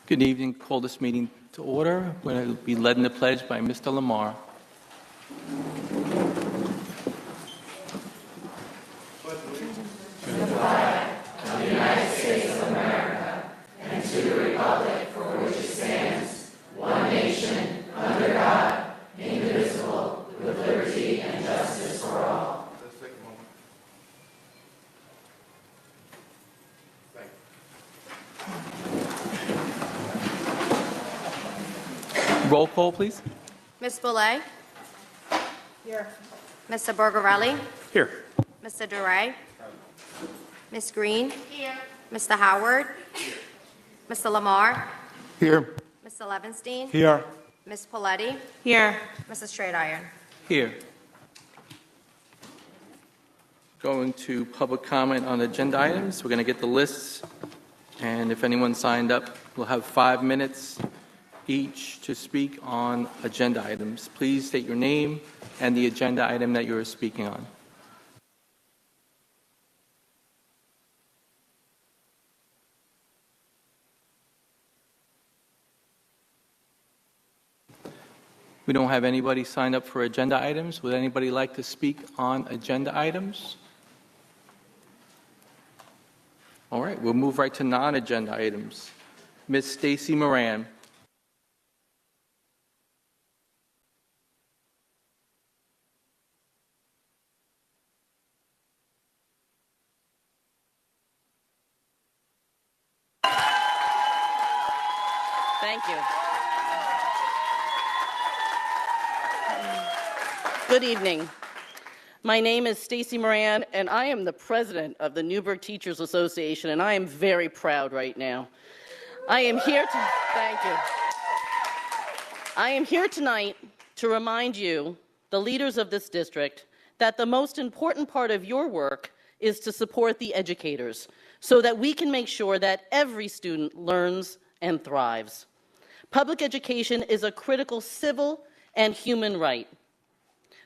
Good evening. Call this meeting to order. We're going to be led in the pledge by Mr. Lamar. Roll call, please. Ms. BOE? Here. Mr. Bergarelli? Here. Mr. Duray? Ms. Green? Here. Mr. Howard? Here. Mr. Lamar? Here. Mr. Levinstein? Here. Ms. Paletti? Here. Mrs. Straight-Iron? Here. Going to public comment on agenda items. We're going to get the lists, and if anyone signed up, we'll have 5 minutes each to speak on agenda items. Please state your name and the agenda item that you are speaking on. We don't have anybody signed up for agenda items. Would anybody like to speak on agenda items? All right, we'll move right to non-agenda items. Ms. Stacy Moran. Thank you. Good evening. My name is Stacy Moran, and I am the president of the Newburgh Teachers Association, and I am very proud right now. Thank you. I am here tonight to remind you, the leaders of this district, that the most important part of your work is to support the educators so that we can make sure that every student learns and thrives. Public education is a critical civil and human right.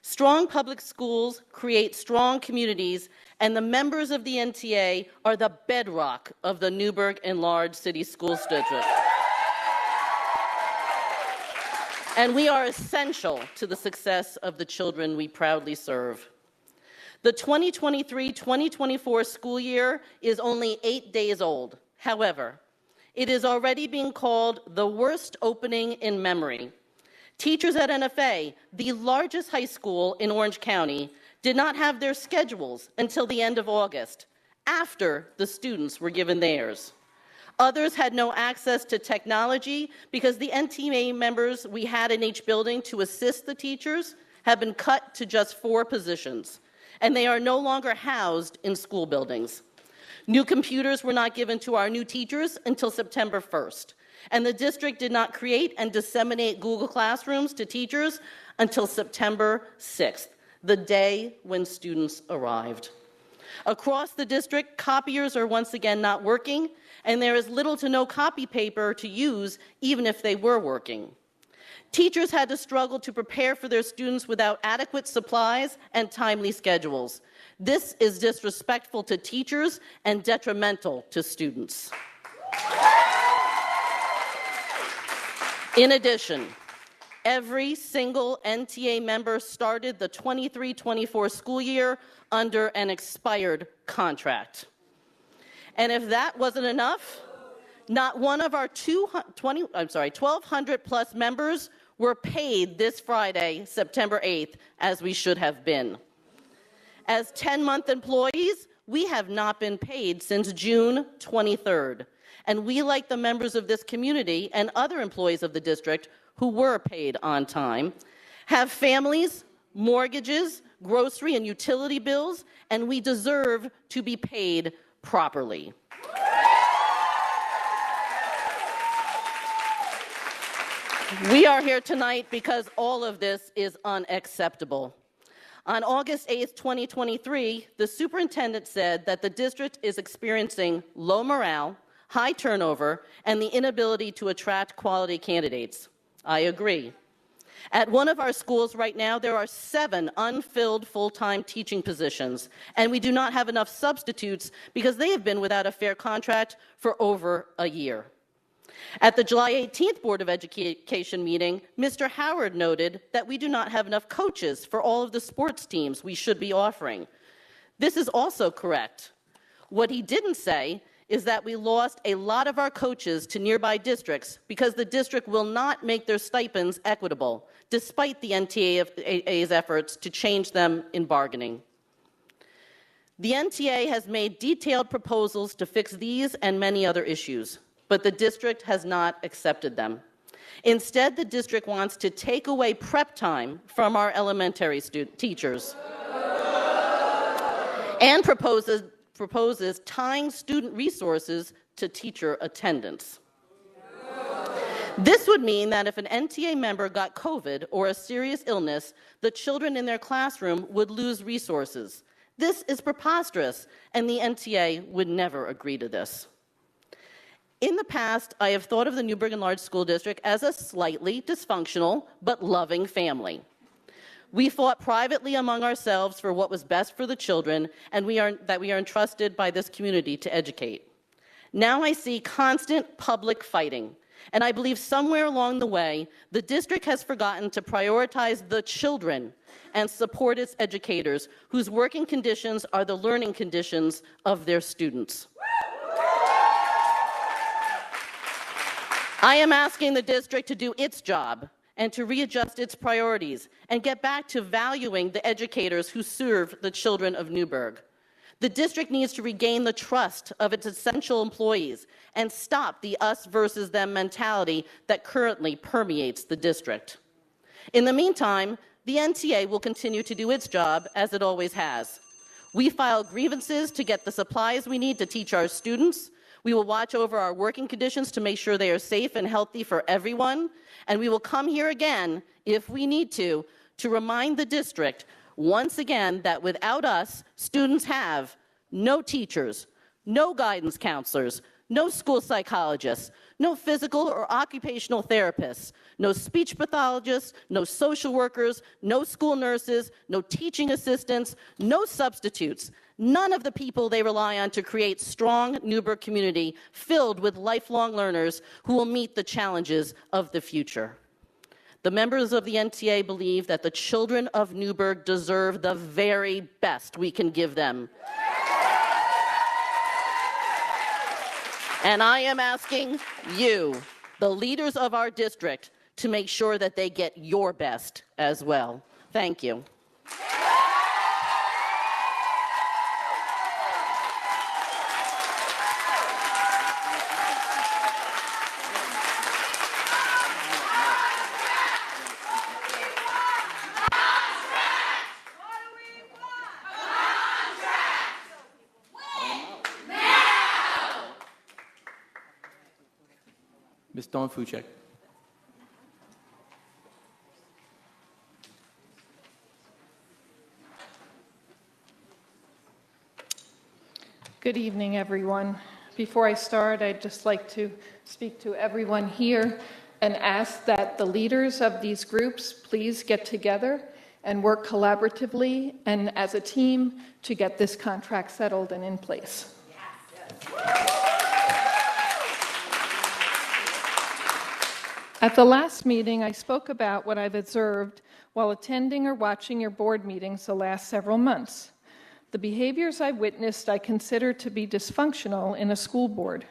Strong public schools create strong communities, and the members of the NTA are the bedrock of the Newburgh Enlarged City School District. And we are essential to the success of the children we proudly serve. The 2023-2024 school year is only 8 days old. However, it is already being called the worst opening in memory. Teachers at NFA, the largest high school in Orange County, did not have their schedules until the end of August, after the students were given theirs. Others had no access to technology because the NTA members we had in each building to assist the teachers have been cut to just 4 positions, and they are no longer housed in school buildings. New computers were not given to our new teachers until September 1st, and the district did not create and disseminate Google Classrooms to teachers until September 6th, the day when students arrived. Across the district, copiers are once again not working, and there is little to no copy paper to use, even if they were working. Teachers had to struggle to prepare for their students without adequate supplies and timely schedules. This is disrespectful to teachers and detrimental to students. In addition, every single NTA member started the 23-24 school year under an expired contract. And if that wasn't enough, not one of our 1,200 plus members were paid this Friday, September 8th, as we should have been. As 10-month employees, we have not been paid since June 23rd. And we, like the members of this community and other employees of the district who were paid on time, have families, mortgages, grocery and utility bills, and we deserve to be paid properly. We are here tonight because all of this is unacceptable. On August 8th, 2023, the superintendent said that the district is experiencing low morale, high turnover, and the inability to attract quality candidates. I agree. At one of our schools right now, there are 7 unfilled full-time teaching positions, and we do not have enough substitutes because they have been without a fair contract for over a year. At the July 18th Board of Education meeting, Mr. Howard noted that we do not have enough coaches for all of the sports teams we should be offering. This is also correct. What he didn't say is that we lost a lot of our coaches to nearby districts because the district will not make their stipends equitable, despite the NTA's efforts to change them in bargaining. The NTA has made detailed proposals to fix these and many other issues, but the district has not accepted them. Instead, the district wants to take away prep time from our elementary teachers and proposes tying student resources to teacher attendance. This would mean that if an NTA member got COVID or a serious illness, the children in their classroom would lose resources. This is preposterous, and the NTA would never agree to this. In the past, I have thought of the Newburgh Enlarged School District as a slightly dysfunctional but loving family. We fought privately among ourselves for what was best for the children and that we are entrusted by this community to educate. Now I see constant public fighting, and I believe somewhere along the way, the district has forgotten to prioritize the children and support its educators, whose working conditions are the learning conditions of their students. I am asking the district to do its job and to readjust its priorities and get back to valuing the educators who serve the children of Newburgh. The district needs to regain the trust of its essential employees and stop the us versus them mentality that currently permeates the district. In the meantime, the NTA will continue to do its job as it always has. We file grievances to get the supplies we need to teach our students. We will watch over our working conditions to make sure they are safe and healthy for everyone. And we will come here again, if we need to remind the district once again that without us, students have no teachers, no guidance counselors, no school psychologists, no physical or occupational therapists, no speech pathologists, no social workers, no school nurses, no teaching assistants, no substitutes. None of the people they rely on to create strong Newburgh community filled with lifelong learners who will meet the challenges of the future. The members of the NTA believe that the children of Newburgh deserve the very best we can give them. And I am asking you, the leaders of our district, to make sure that they get your best as well. Thank you. Ms. Dawn Fuchek. Good evening, everyone. Before I start, I'd just like to speak to everyone here and ask that the leaders of these groups please get together and work collaboratively and as a team to get this contract settled and in place. At the last meeting, I spoke about what I've observed while attending or watching your board meetings the last several months. The behaviors I witnessed I consider to be dysfunctional in a school board.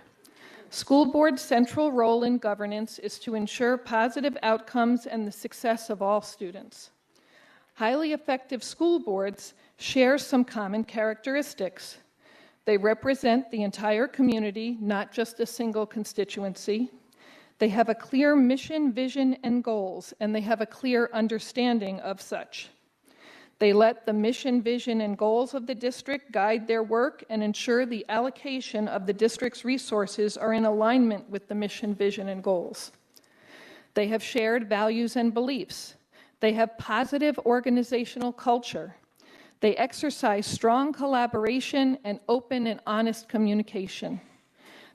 School board's central role in governance is to ensure positive outcomes and the success of all students. Highly effective school boards share some common characteristics. They represent the entire community, not just a single constituency. They have a clear mission, vision, and goals, and they have a clear understanding of such. They let the mission, vision, and goals of the district guide their work and ensure the allocation of the district's resources are in alignment with the mission, vision, and goals. They have shared values and beliefs. They have positive organizational culture. They exercise strong collaboration and open and honest communication.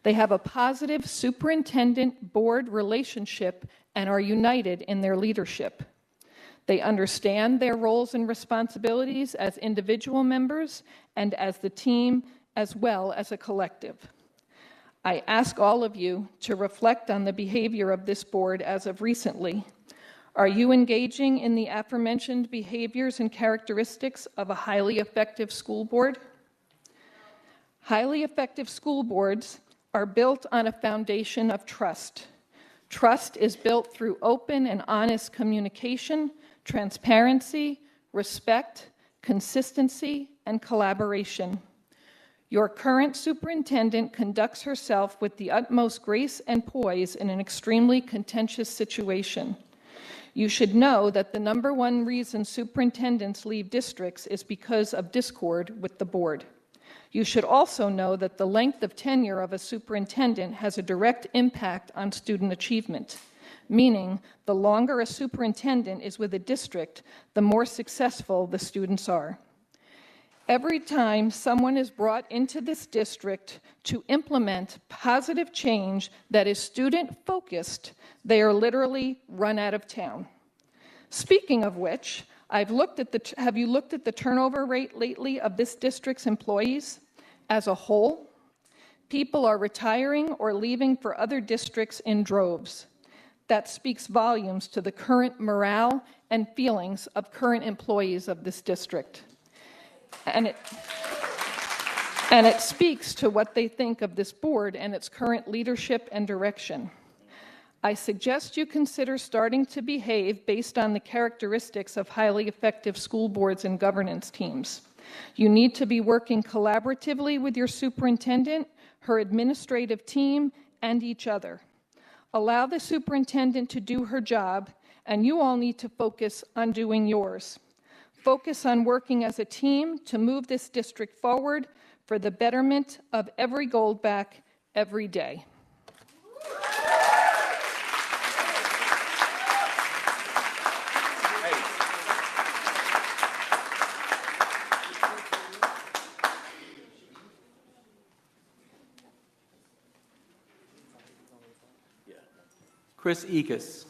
They have a positive superintendent-board relationship and are united in their leadership. They understand their roles and responsibilities as individual members and as the team, as well as a collective. I ask all of you to reflect on the behavior of this board as of recently. Are you engaging in the aforementioned behaviors and characteristics of a highly effective school board? Highly effective school boards are built on a foundation of trust. Trust is built through open and honest communication, transparency, respect, consistency, and collaboration. Your current superintendent conducts herself with the utmost grace and poise in an extremely contentious situation. You should know that the number one reason superintendents leave districts is because of discord with the board. You should also know that the length of tenure of a superintendent has a direct impact on student achievement, meaning the longer a superintendent is with a district, the more successful the students are. Every time someone is brought into this district to implement positive change that is student-focused, they are literally run out of town. Speaking of which, have you looked at the turnover rate lately of this district's employees as a whole? People are retiring or leaving for other districts in droves. That speaks volumes to the current morale and feelings of current employees of this district. And it speaks to what they think of this board and its current leadership and direction. I suggest you consider starting to behave based on the characteristics of highly effective school boards and governance teams. You need to be working collaboratively with your superintendent, her administrative team, and each other. Allow the superintendent to do her job, and you all need to focus on doing yours. Focus on working as a team to move this district forward for the betterment of every Goldback every day. Chris Ekus.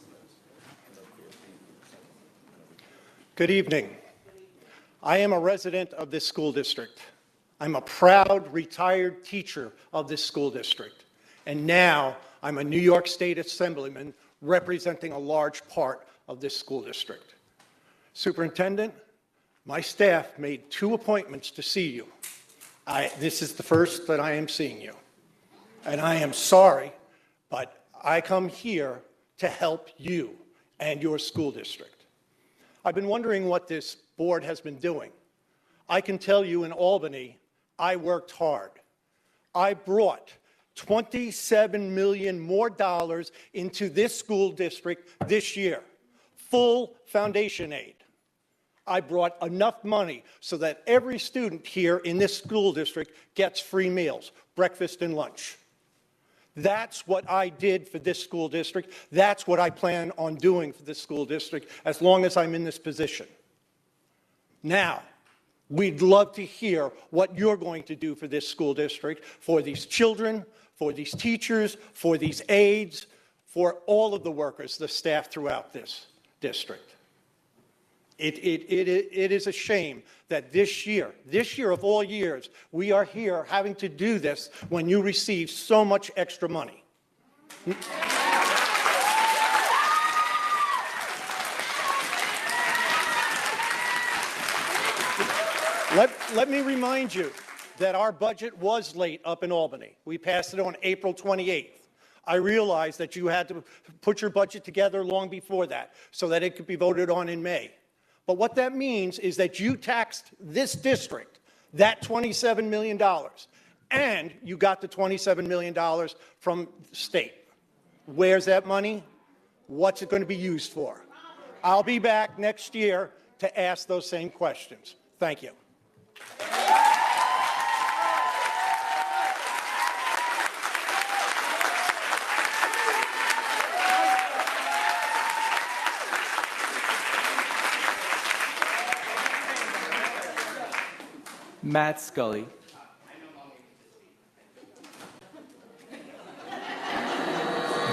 Good evening. I am a resident of this school district. I'm a proud retired teacher of this school district. And now I'm a New York State Assemblyman representing a large part of this school district. Superintendent, my staff made 2 appointments to see you. This is the first that I am seeing you. And I am sorry, but I come here to help you and your school district. I've been wondering what this board has been doing. I can tell you in Albany, I worked hard. I brought $27 million more into this school district this year, full foundation aid. I brought enough money so that every student here in this school district gets free meals, breakfast and lunch. That's what I did for this school district. That's what I plan on doing for this school district as long as I'm in this position. Now, we'd love to hear what you're going to do for this school district, for these children, for these teachers, for these aides, for all of the workers, the staff throughout this district. It is a shame that this year of all years, we are here having to do this when you receive so much extra money. Let me remind you that our budget was late up in Albany. We passed it on April 28th. I realize that you had to put your budget together long before that so that it could be voted on in May. But what that means is that you taxed this district that $27 million, and you got the $27 million from the state. Where's that money? What's it going to be used for? I'll be back next year to ask those same questions. Thank you. Matt Scully.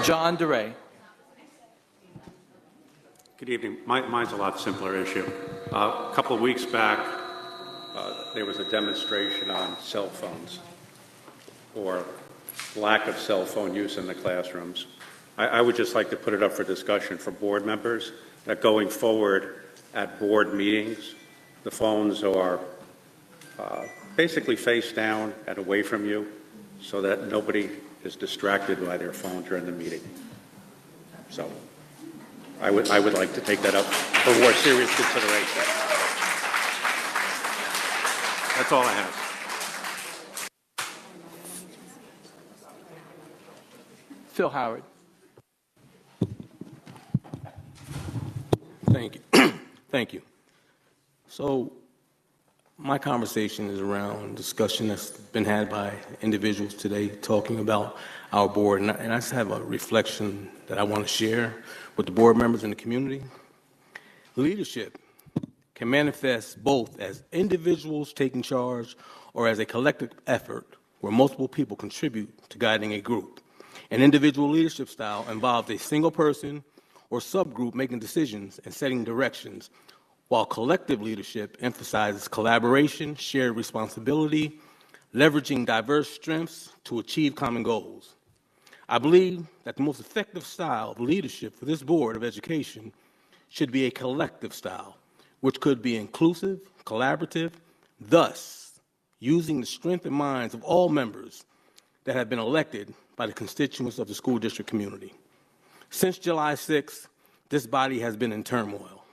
John DeRay. Good evening. Mine's a lot simpler issue. A couple of weeks back, there was a demonstration on cell phones or lack of cell phone use in the classrooms. I would just like to put it up for discussion for board members that going forward at board meetings, the phones are basically face down and away from you so that nobody is distracted by their phone during the meeting. So I would like to take that up for more serious consideration. That's all I have. Phil Howard. Thank you. Thank you. So my conversation is around discussion that's been had by individuals today talking about our board, and I just have a reflection that I want to share with the board members and the community. Leadership can manifest both as individuals taking charge or as a collective effort where multiple people contribute to guiding a group. An individual leadership style involves a single person or subgroup making decisions and setting directions, while collective leadership emphasizes collaboration, shared responsibility, leveraging diverse strengths to achieve common goals. I believe that the most effective style of leadership for this Board of Education should be a collective style, which could be inclusive, collaborative, thus using the strength and minds of all members that have been elected by the constituents of the school district community. Since July 6th, this body has been in turmoil.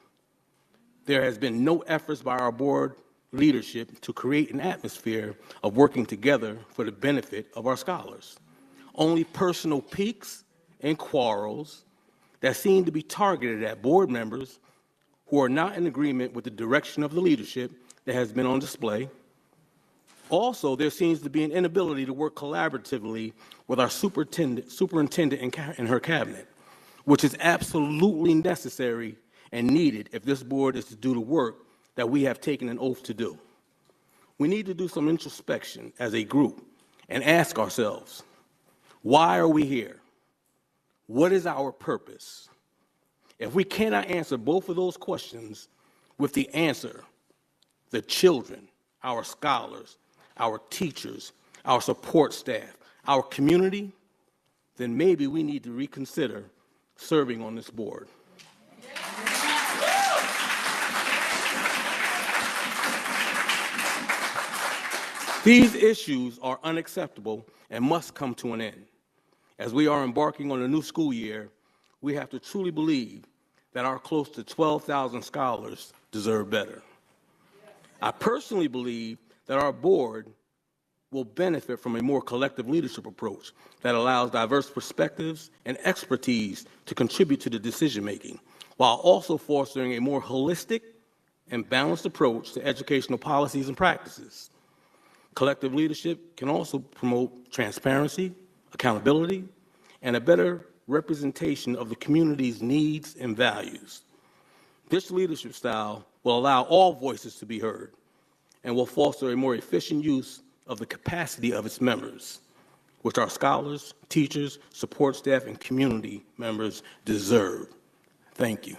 There has been no efforts by our board leadership to create an atmosphere of working together for the benefit of our scholars. Only personal piques and quarrels that seem to be targeted at board members who are not in agreement with the direction of the leadership that has been on display. Also, there seems to be an inability to work collaboratively with our superintendent and her cabinet, which is absolutely necessary and needed if this board is to do the work that we have taken an oath to do. We need to do some introspection as a group and ask ourselves, why are we here? What is our purpose? If we cannot answer both of those questions with the answer, the children, our scholars, our teachers, our support staff, our community, then maybe we need to reconsider serving on this board. These issues are unacceptable and must come to an end. As we are embarking on a new school year, we have to truly believe that our close to 12,000 scholars deserve better. I personally believe that our board will benefit from a more collective leadership approach that allows diverse perspectives and expertise to contribute to the decision-making, while also fostering a more holistic and balanced approach to educational policies and practices. Collective leadership can also promote transparency, accountability, and a better representation of the community's needs and values. This leadership style will allow all voices to be heard and will foster a more efficient use of the capacity of its members, which our scholars, teachers, support staff, and community members deserve. Thank you.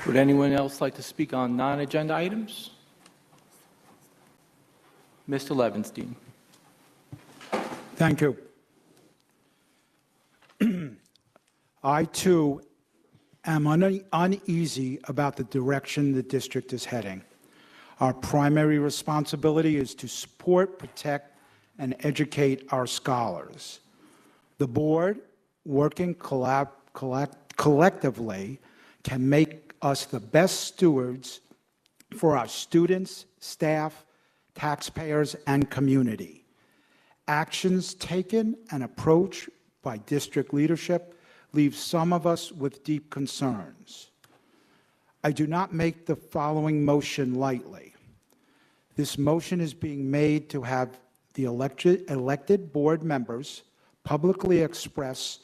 Would anyone else like to speak on non-agenda items? Mr. Levinstein. Thank you. I, too, am uneasy about the direction the district is heading. Our primary responsibility is to support, protect, and educate our scholars. The board, working collectively, can make us the best stewards for our students, staff, taxpayers, and community. Actions taken and approach by district leadership leave some of us with deep concerns. I do not make the following motion lightly. This motion is being made to have the elected board members publicly express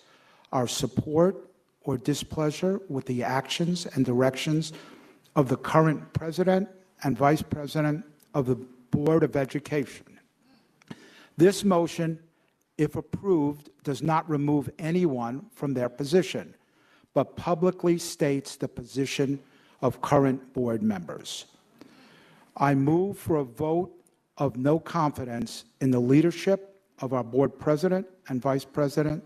our support or displeasure with the actions and directions of the current president and vice president of the Board of Education. This motion, if approved, does not remove anyone from their position, but publicly states the position of current board members. I move for a vote of no confidence in the leadership of our board president and vice president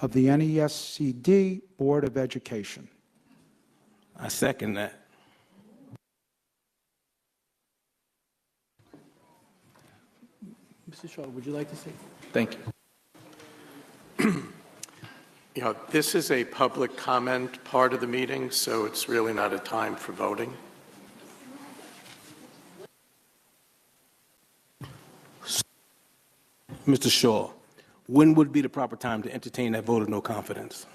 of the NESCD Board of Education. I second that. Mr. Shaw, would you like to say? Thank you. You know, this is a public comment part of the meeting, so it's really not a time for voting. Mr. Shaw, when would be the proper time to entertain that vote of no confidence?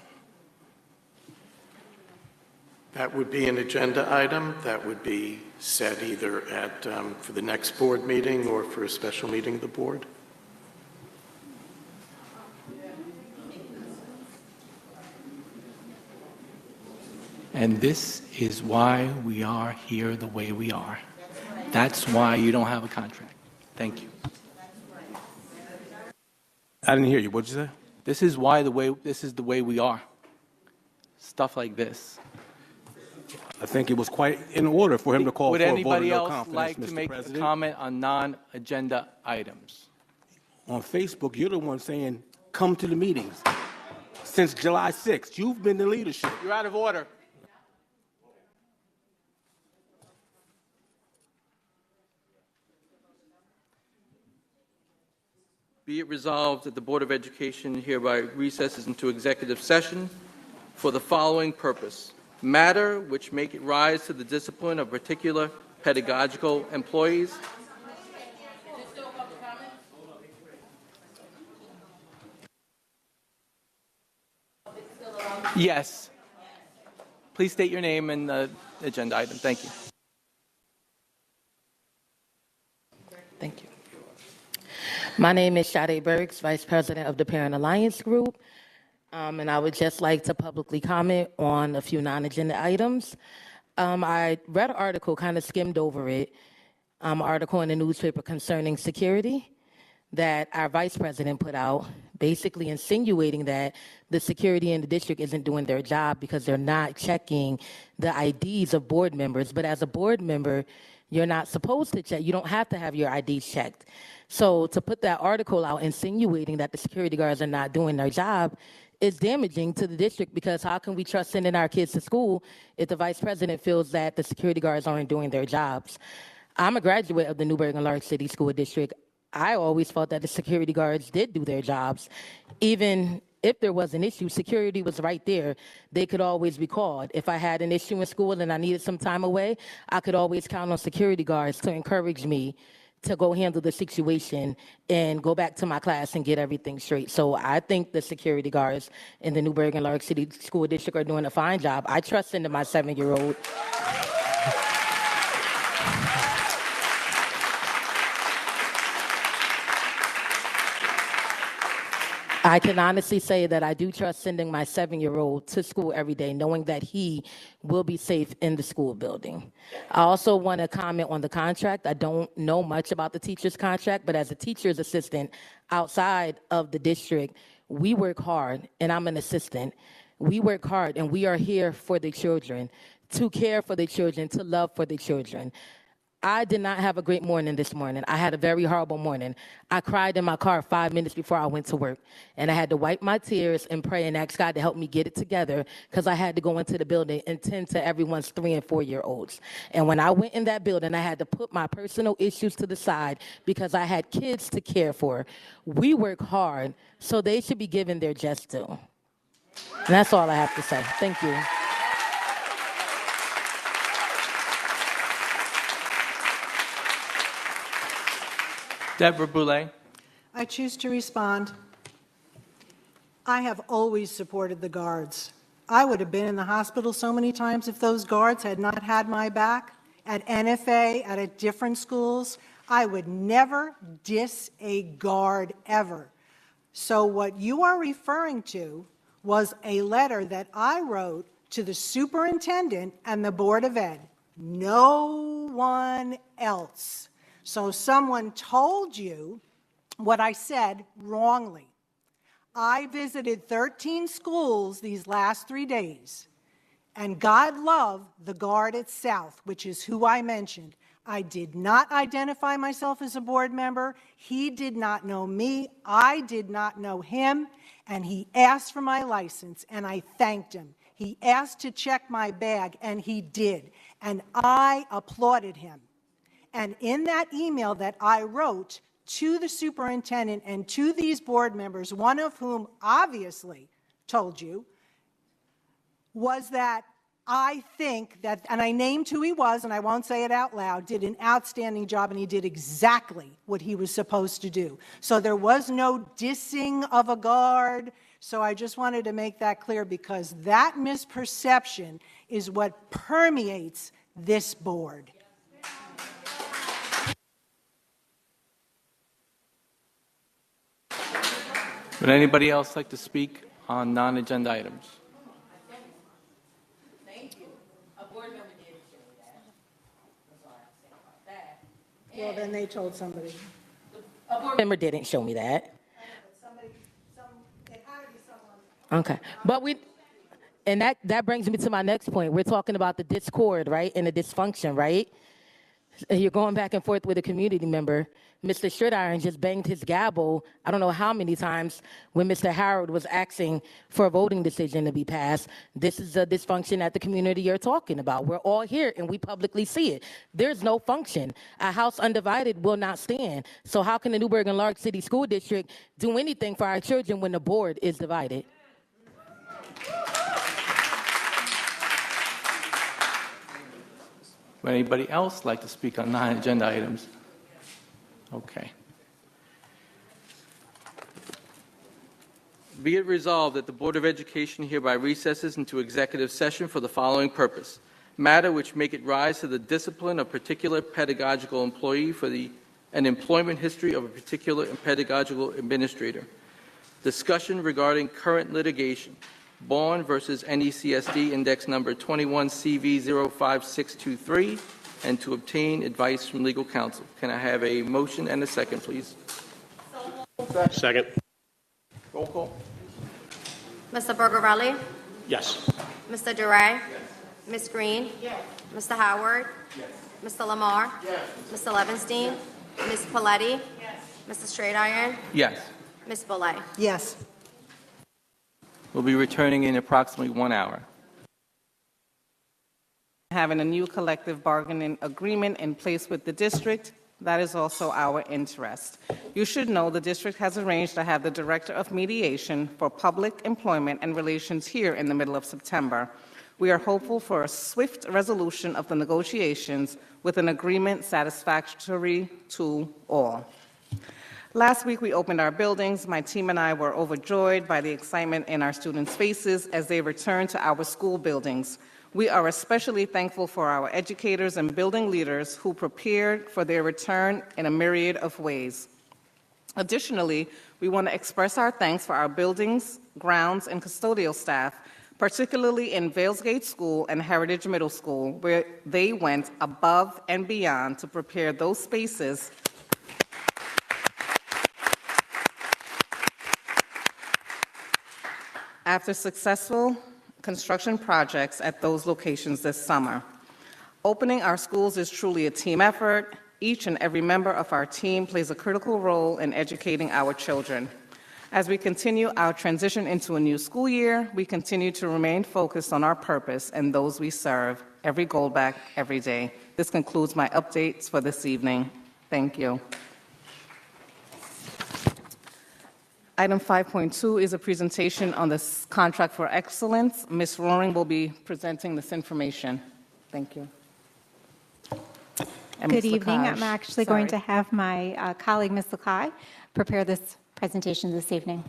That would be an agenda item that would be set either at, for the next board meeting or for a special meeting of the board. And this is why we are here the way we are. That's why you don't have a contract. Thank you. I didn't hear you. What'd you say? This is the way we are. Stuff like this. I think it was quite in order for him to call Would for a vote of anybody no else confidence, like to Mr. make a President. comment on non-agenda items? On Facebook, you're the one saying, come to the meetings. Since July 6th, you've been the leadership. You're out of order. Be it resolved that the Board of Education hereby recesses into executive session for the following purpose: matter which make it rise to the discipline of particular pedagogical employees. Yes. Please state your name and the agenda item. Thank you. Thank you. My name is Sade Burks, Vice President of the Parent Alliance Group, and I would just like to publicly comment on a few non-agenda items. I read an article, kind of skimmed over it, article in the newspaper concerning security that our Vice President put out, basically insinuating that the security in the district isn't doing their job because they're not checking the IDs of board members. But as a board member, you're not supposed to check. You don't have to have your IDs checked. So to put that article out insinuating that the security guards are not doing their job is damaging to the district, because how can we trust sending our kids to school if the vice president feels that the security guards aren't doing their jobs? I'm a graduate of the Newburgh and Lark City School District. I always felt that the security guards did do their jobs. Even if there was an issue, security was right there. They could always be called. If I had an issue in school and I needed some time away, I could always count on security guards to encourage me to go handle the situation and go back to my class and get everything straight. So I think the security guards in the Newburgh and Lark City School District are doing a fine job. I trust into my 7-year-old. I can honestly say that I do trust sending my 7-year-old to school every day, knowing that he will be safe in the school building. I also want to comment on the contract. I don't know much about the teacher's contract, but as a teacher's assistant outside of the district, we work hard, and I'm an assistant. We work hard, and we are here for the children, to care for the children, to love for the children. I did not have a great morning this morning. I had a very horrible morning. I cried in my car 5 minutes before I went to work, and I had to wipe my tears and pray and ask God to help me get it together, because I had to go into the building and tend to everyone's 3 and 4-year-olds. And when I went in that building, I had to put my personal issues to the side because I had kids to care for. We work hard, so they should be given their just due. And that's all I have to say. Thank you. Deborah Boulay. I choose to respond. I have always supported the guards. I would have been in the hospital so many times if those guards had not had my back. At NFA, at different schools, I would never diss a guard ever. So what you are referring to was a letter that I wrote to the superintendent and the Board of Ed. No one else. So someone told you what I said wrongly. I visited 13 schools these last 3 days, and God love the guard at South, which is who I mentioned. I did not identify myself as a board member. He did not know me. I did not know him. And he asked for my license, and I thanked him. He asked to check my bag, and he did. And I applauded him. And in that email that I wrote to the superintendent and to these board members, one of whom obviously told you, was that I think that, and I named who he was, and I won't say it out loud, did an outstanding job, and he did exactly what he was supposed to do. So there was no dissing of a guard. So I just wanted to make that clear, because that misperception is what permeates this board. Would anybody else like to speak on non-agenda items? Thank you. A board member did show me that. That's all I have to say about that. Well, then they told somebody. A board member didn't show me that. Okay, but and that brings me to my next point. We're talking about the discord, right, and the dysfunction, right? You're going back and forth with a community member. Mr. Stridiron just banged his gavel, I don't know how many times, when Mr. Howard was asking for a voting decision to be passed. This is a dysfunction at the community you're talking about. We're all here, and we publicly see it. There's no function. A house undivided will not stand. So how can the Newburgh and Lark City School District do anything for our children when the board is divided? Would anybody else like to speak on non-agenda items? Okay. Be it resolved that the Board of Education hereby recesses into executive session for the following purpose: matter which make it rise to the discipline of particular pedagogical employee for an employment history of a particular pedagogical administrator. Discussion regarding current litigation, Bourne versus NECSD index number 21CV05623, and to obtain advice from legal counsel. Can I have a motion and a second, please? Second. Roll call. Mr. Bergerelli? Yes. Mr. Duray? Yes. Ms. Green? Yes. Mr. Howard? Yes. Mr. Lamar? Yes. Mr. Levinstein? Ms. Paletti? Yes. Mr. Straight-Iron? Yes. Ms. Boulay? Yes. We'll be returning in approximately 1 hour. Having a new collective bargaining agreement in place with the district, that is also our interest. You should know the district has arranged to have the Director of Mediation for Public Employment and Relations here in the middle of September. We are hopeful for a swift resolution of the negotiations with an agreement satisfactory to all. Last week, we opened our buildings. My team and I were overjoyed by the excitement in our students' faces as they returned to our school buildings. We are especially thankful for our educators and building leaders who prepared for their return in a myriad of ways. Additionally, we want to express our thanks for our buildings, grounds, and custodial staff, particularly in Valesgate School and Heritage Middle School, where they went above and beyond to prepare those spaces after successful construction projects at those locations this summer. Opening our schools is truly a team effort. Each and every member of our team plays a critical role in educating our children. As we continue our transition into a new school year, we continue to remain focused on our purpose and those we serve, every goal back, every day. This concludes my updates for this evening. Thank you. Item 5.2 is a presentation on the contract for excellence. Ms. Roaring will be presenting this information. Thank you. And Good Ms. evening. Lekaj. I'm actually going to have my colleague, Ms. Lekaj, prepare this presentation this evening.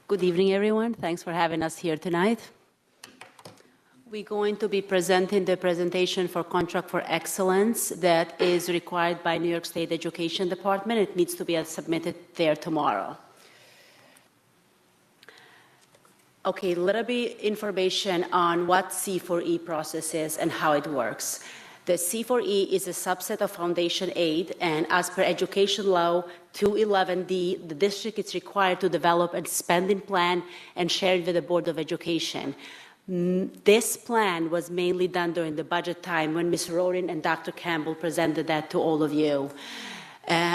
Good evening, everyone. Thanks for having us here tonight. We're going to be presenting the presentation for Contract for Excellence that is required by New York State Education Department. It needs to be submitted there tomorrow. Okay, a little bit information on what C4E process is and how it works. The C4E is a subset of foundation aid, and as per Education Law 211D, the district is required to develop a spending plan and share it with the Board of Education. This plan was mainly done during the budget time when Ms. Rorin and Dr. Campbell presented that to all of you.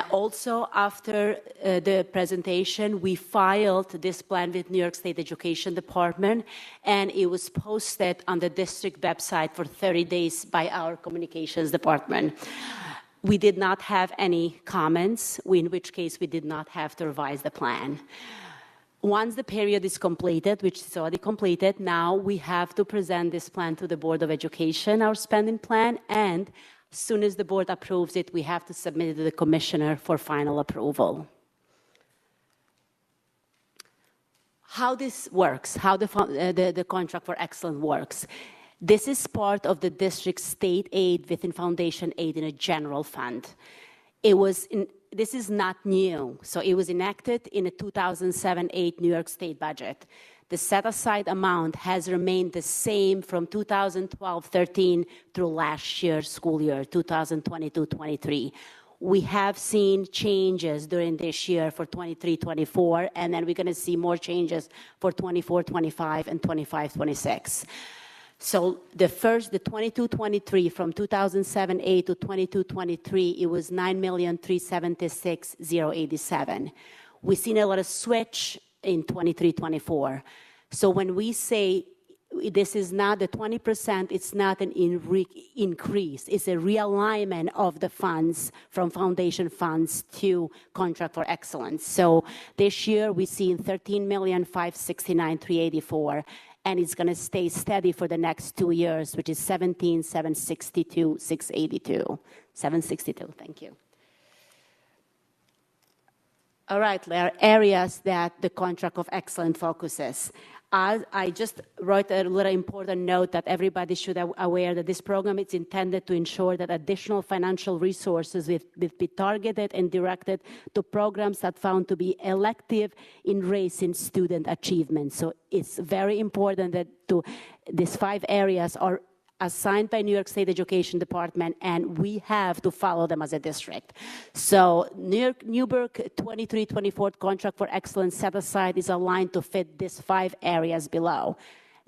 Also, after the presentation, we filed this plan with New York State Education Department, and it was posted on the district website for 30 days by our communications department. We did not have any comments, in which case we did not have to revise the plan. Once the period is completed, which is already completed, now we have to present this plan to the Board of Education, our spending plan, and as soon as the board approves it, we have to submit it to the commissioner for final approval. How this works, how the contract for excellence works. This is part of the district's state aid within foundation aid in a general fund. This is not new, so it was enacted in a 2007-8 New York State budget. The set-aside amount has remained the same from 2012-13 through last year's school year, 2022-23. We have seen changes during this year for 23-24, and then we're going to see more changes for 24-25 and 25-26. So the 22-23 from 2007-8 to 22-23, it was $9,376,087. We've seen a lot of switch in 23-24. So when we say this is not the 20%, it's not an increase. It's a realignment of the funds from foundation funds to contract for excellence. So this year we've seen $13,569,384. And it's going to stay steady for the next 2 years, which is 17,762,682. 762, thank you. All right, there are areas that the contract of excellence focuses. I just wrote a little important note that everybody should be aware that this program is intended to ensure that additional financial resources will be targeted and directed to programs that found to be elective in raising student achievement. So it's very important that these 5 areas are assigned by New York State Education Department, and we have to follow them as a district. So Newburgh 23-24 contract for excellence set aside is aligned to fit these 5 areas below: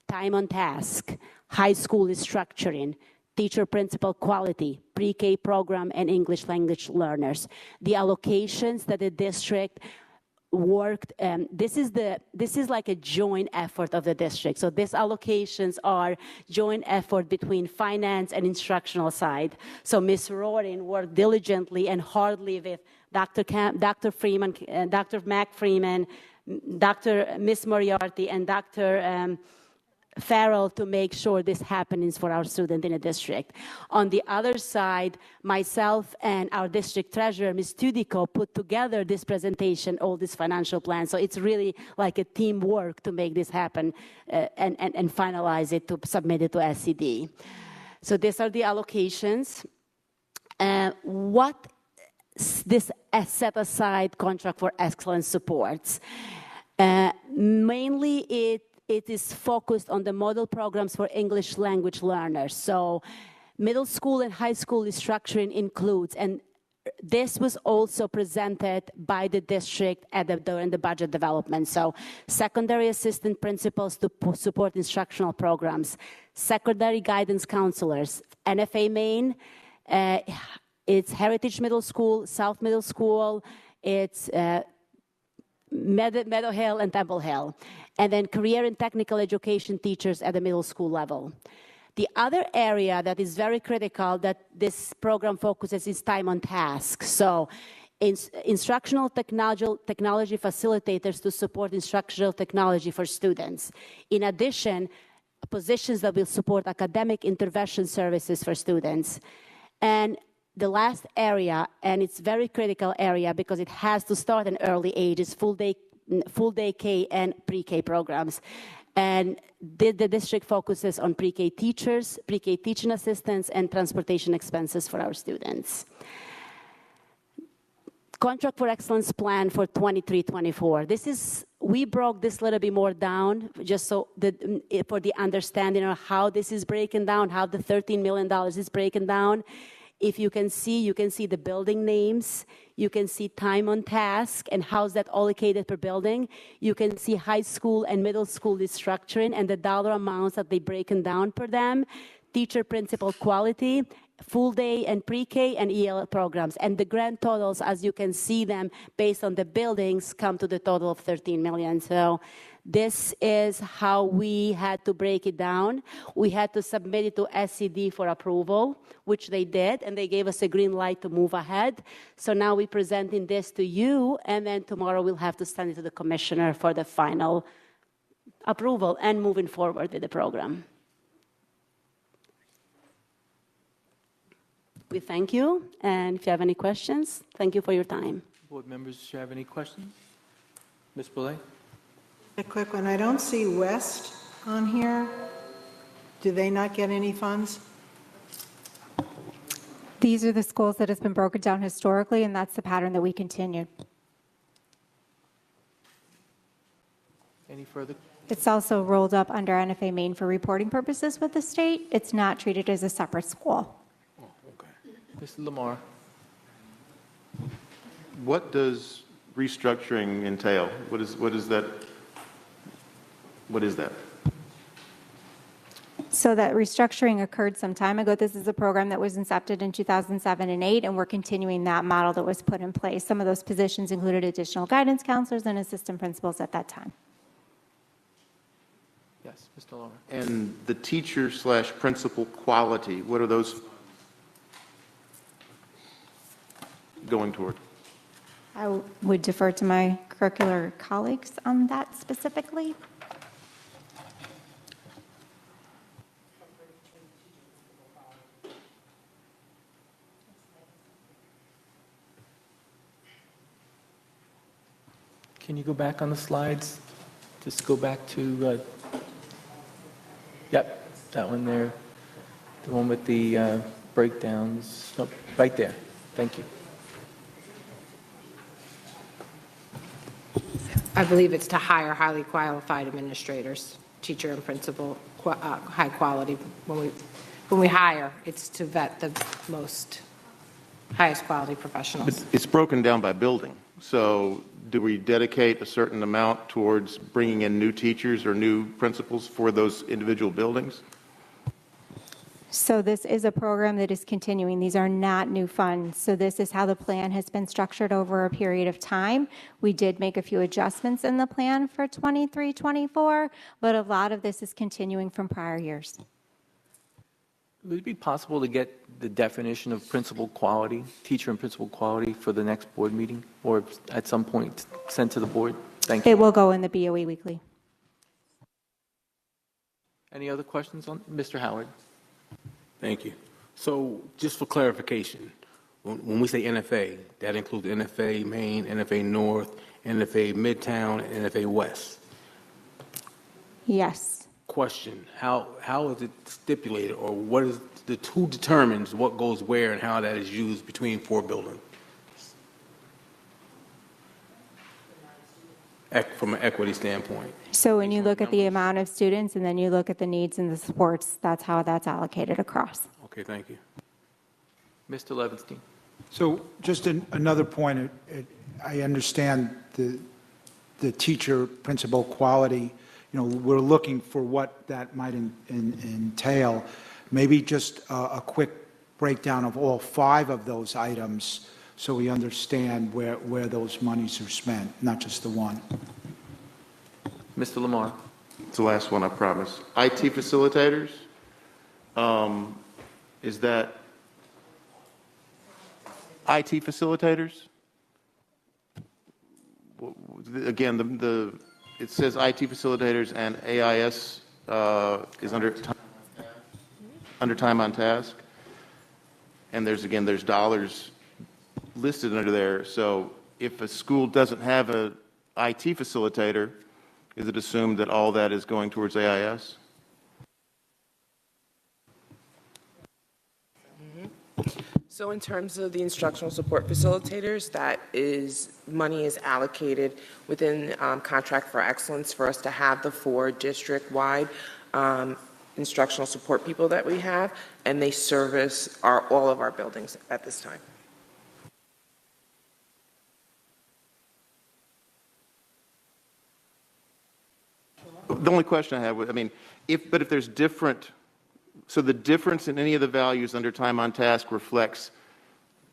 time on task, high school restructuring, teacher-principal quality, pre-K program, and English language learners. The allocations that the district worked, this is like a joint effort of the district. So these allocations are joint effort between finance and instructional side. So Ms. Rorin worked diligently and hardly with Dr. Freeman, Dr. Mac Freeman, Ms. Moriarty, and Dr. Farrell to make sure this happens for our student in the district. On the other side, myself and our district treasurer, Ms. Tudico, put together this presentation, all this financial plan. So it's really like a teamwork to make this happen and finalize it to submit it to SCD. So these are the allocations. What this set-aside contract for excellence supports? Mainly it is focused on the model programs for English language learners. So middle school and high school restructuring includes, and this was also presented by the district during the budget development. So secondary assistant principals to support instructional programs, secondary guidance counselors, NFA Maine, it's Heritage Middle School, South Middle School, it's Meadow Hill and Temple Hill, and then career and technical education teachers at the middle school level. The other area that is very critical that this program focuses is time on task. So instructional technology facilitators to support instructional technology for students. In addition, positions that will support academic intervention services for students. And the last area, and it's very critical area because it has to start in early age, is full day K and pre-K programs. And the district focuses on pre-K teachers, pre-K teaching assistants, and transportation expenses for our students. Contract for excellence plan for 23-24. We broke this a little bit more down just so for the understanding of how this is breaking down, how the $13 million is breaking down. If you can see the building names. You can see time on task and how's that allocated per building. You can see high school and middle school restructuring and the dollar amounts that they breaking down per them. Teacher principal quality, full day and pre-K and EL programs. And the grand totals, as you can see them based on the buildings, come to the total of 13 million. So this is how we had to break it down. We had to submit it to SCD for approval, which they did, and they gave us a green light to move ahead. So now we're presenting this to you, and then tomorrow we'll have to send it to the commissioner for the final approval and moving forward with the program. We thank you, and if you have any questions, thank you for your time. Board members, do you have any questions? Ms. Boulay? A quick one. I don't see West on here. Do they not get any funds? These are the schools that has been broken down historically, and that's the pattern that we continued. Any further? It's also rolled up under NFA Maine for reporting purposes with the state. It's not treated as a separate school. Mr. Lamar? What does restructuring entail? What is that? What is that? So that restructuring occurred some time ago. This is a program that was incepted in 2007 and 8, and we're continuing that model that was put in place. Some of those positions included additional guidance counselors and assistant principals at that time. Yes, Mr. Lamar. And the teacher/principal quality, what are those going toward? I would defer to my curricular colleagues on that specifically. Can you go back on the slides? Just go back to, yep, that one there. The one with the breakdowns. Nope, right there. Thank you. I believe it's to hire highly qualified administrators, teacher and principal, high quality. When we hire, it's to vet the highest quality professionals. It's broken down by building. So do we dedicate a certain amount towards bringing in new teachers or new principals for those individual buildings? So this is a program that is continuing. These are not new funds. So this is how the plan has been structured over a period of time. We did make a few adjustments in the plan for 23-24, but a lot of this is continuing from prior years. Would it be possible to get the definition of principal quality, teacher and principal quality for the next board meeting, or at some point sent to the board? Thank you. It will go in the BOE weekly. Any other questions on Mr. Howard? Thank you. So just for clarification, when we say NFA, that includes NFA Maine, NFA North, NFA Midtown, and NFA West. Yes. Question, how is it stipulated, or what is who determines what goes where and how that is used between four buildings? From an equity standpoint. So when you look at the amount of students and then you look at the needs and the supports, that's how that's allocated across. Okay, thank you. Mr. Levinstein. So just another point, I understand the teacher principal quality. You know, we're looking for what that might entail. Maybe just a quick breakdown of all 5 of those items so we understand where those monies are spent, not just the one. Mr. Lamar. It's the last one, I promise. IT facilitators, is that IT facilitators? Again, it says IT facilitators and AIS is under time on task. And there's dollars listed under there. So if a school doesn't have an IT facilitator, is it assumed that all that is going towards AIS? So in terms of the instructional support facilitators, money is allocated within contract for excellence for us to have the 4 district-wide instructional support people that we have, and they service all of our buildings at this time. The only question I have, I mean, if there's different, so the difference in any of the values under time on task reflects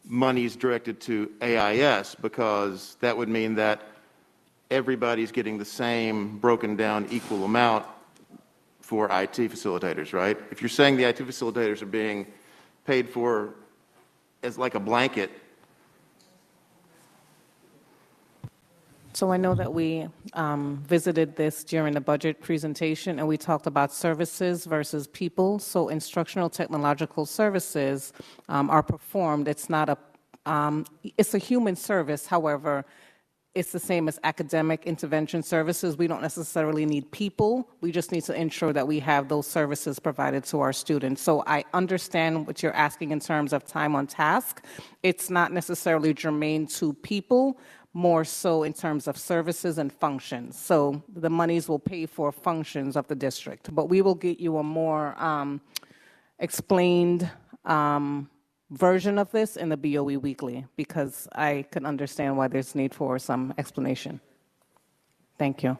monies directed to AIS, because that would mean that everybody's getting the same broken down equal amount for IT facilitators, right? If you're saying the IT facilitators are being paid for as like a blanket. So I know that we visited this during the budget presentation, and we talked about services versus people. So instructional technological services are performed. It's not it's a human service. However, it's the same as academic intervention services. We don't necessarily need people. We just need to ensure that we have those services provided to our students. So I understand what you're asking in terms of time on task. It's not necessarily germane to people, more so in terms of services and functions. So the monies will pay for functions of the district. But we will get you a more explained version of this in the BOE Weekly, because I can understand why there's need for some explanation. Thank you.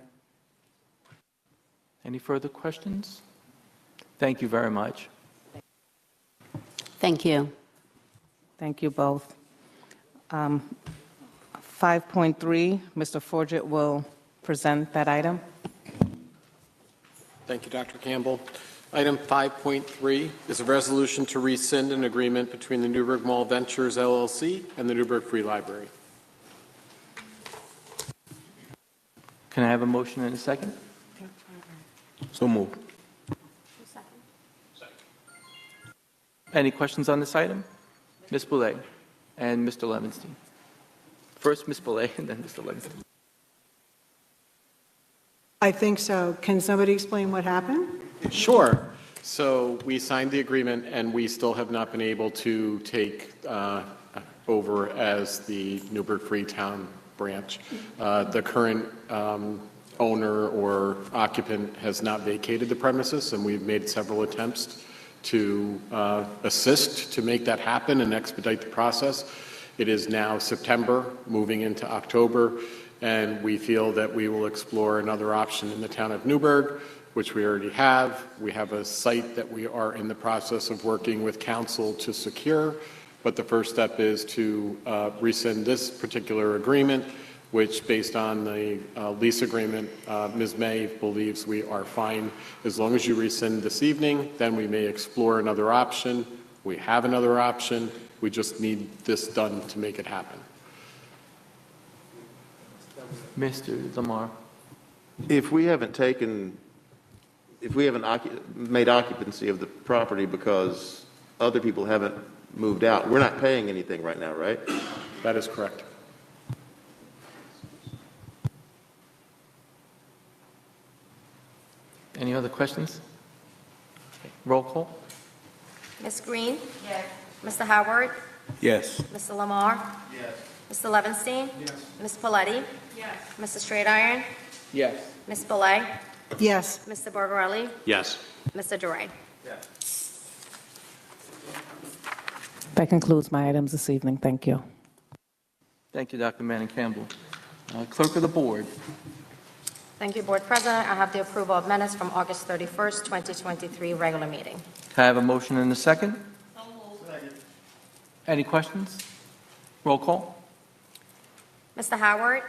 Any further questions? Thank you very much. Thank you. Thank you both. 5.3, Mr. Forget will present that item. Thank you, Dr. Campbell. Item 5.3 is a resolution to rescind an agreement between the Newburgh Mall Ventures LLC and the Newburgh Free Library. Can I have a motion and a second? So moved. Any questions on this item? Ms. Boulay and Mr. Levinstein. First, Ms. Boulay, and then Mr. Levinstein. I think so. Can somebody explain what happened? Sure. So we signed the agreement, and we still have not been able to take over as the Newburgh Freetown branch. The current owner or occupant has not vacated the premises, and we've made several attempts to assist to make that happen and expedite the process. It is now September, moving into October, and we feel that we will explore another option in the town of Newburgh, which we already have. We have a site that we are in the process of working with council to secure, but the first step is to rescind this particular agreement, which, based on the lease agreement, Ms. May believes we are fine. As long as you rescind this evening, then we may explore another option. We have another option. We just need this done to make it happen. Mr. Lamar. If we haven't made occupancy of the property because other people haven't moved out, we're not paying anything right now, right? That is correct. Any other questions? Roll call. Ms. Green? Yes. Mr. Howard? Yes. Mr. Lamar? Yes. Mr. Levinstein? Yes. Ms. Paletti? Yes. Mr. Straight Iron? Yes. Ms. Boulay? Yes. Mr. Bargarelli? Yes. Mr. Duray? That concludes my items this evening. Thank you. Thank you, Dr. Manning Campbell. Clerk of the Board. Thank you, Board President. I have the approval of minutes from August 31st, 2023, regular meeting. Can I have a motion and a second? Any questions? Roll call. Mr. Howard?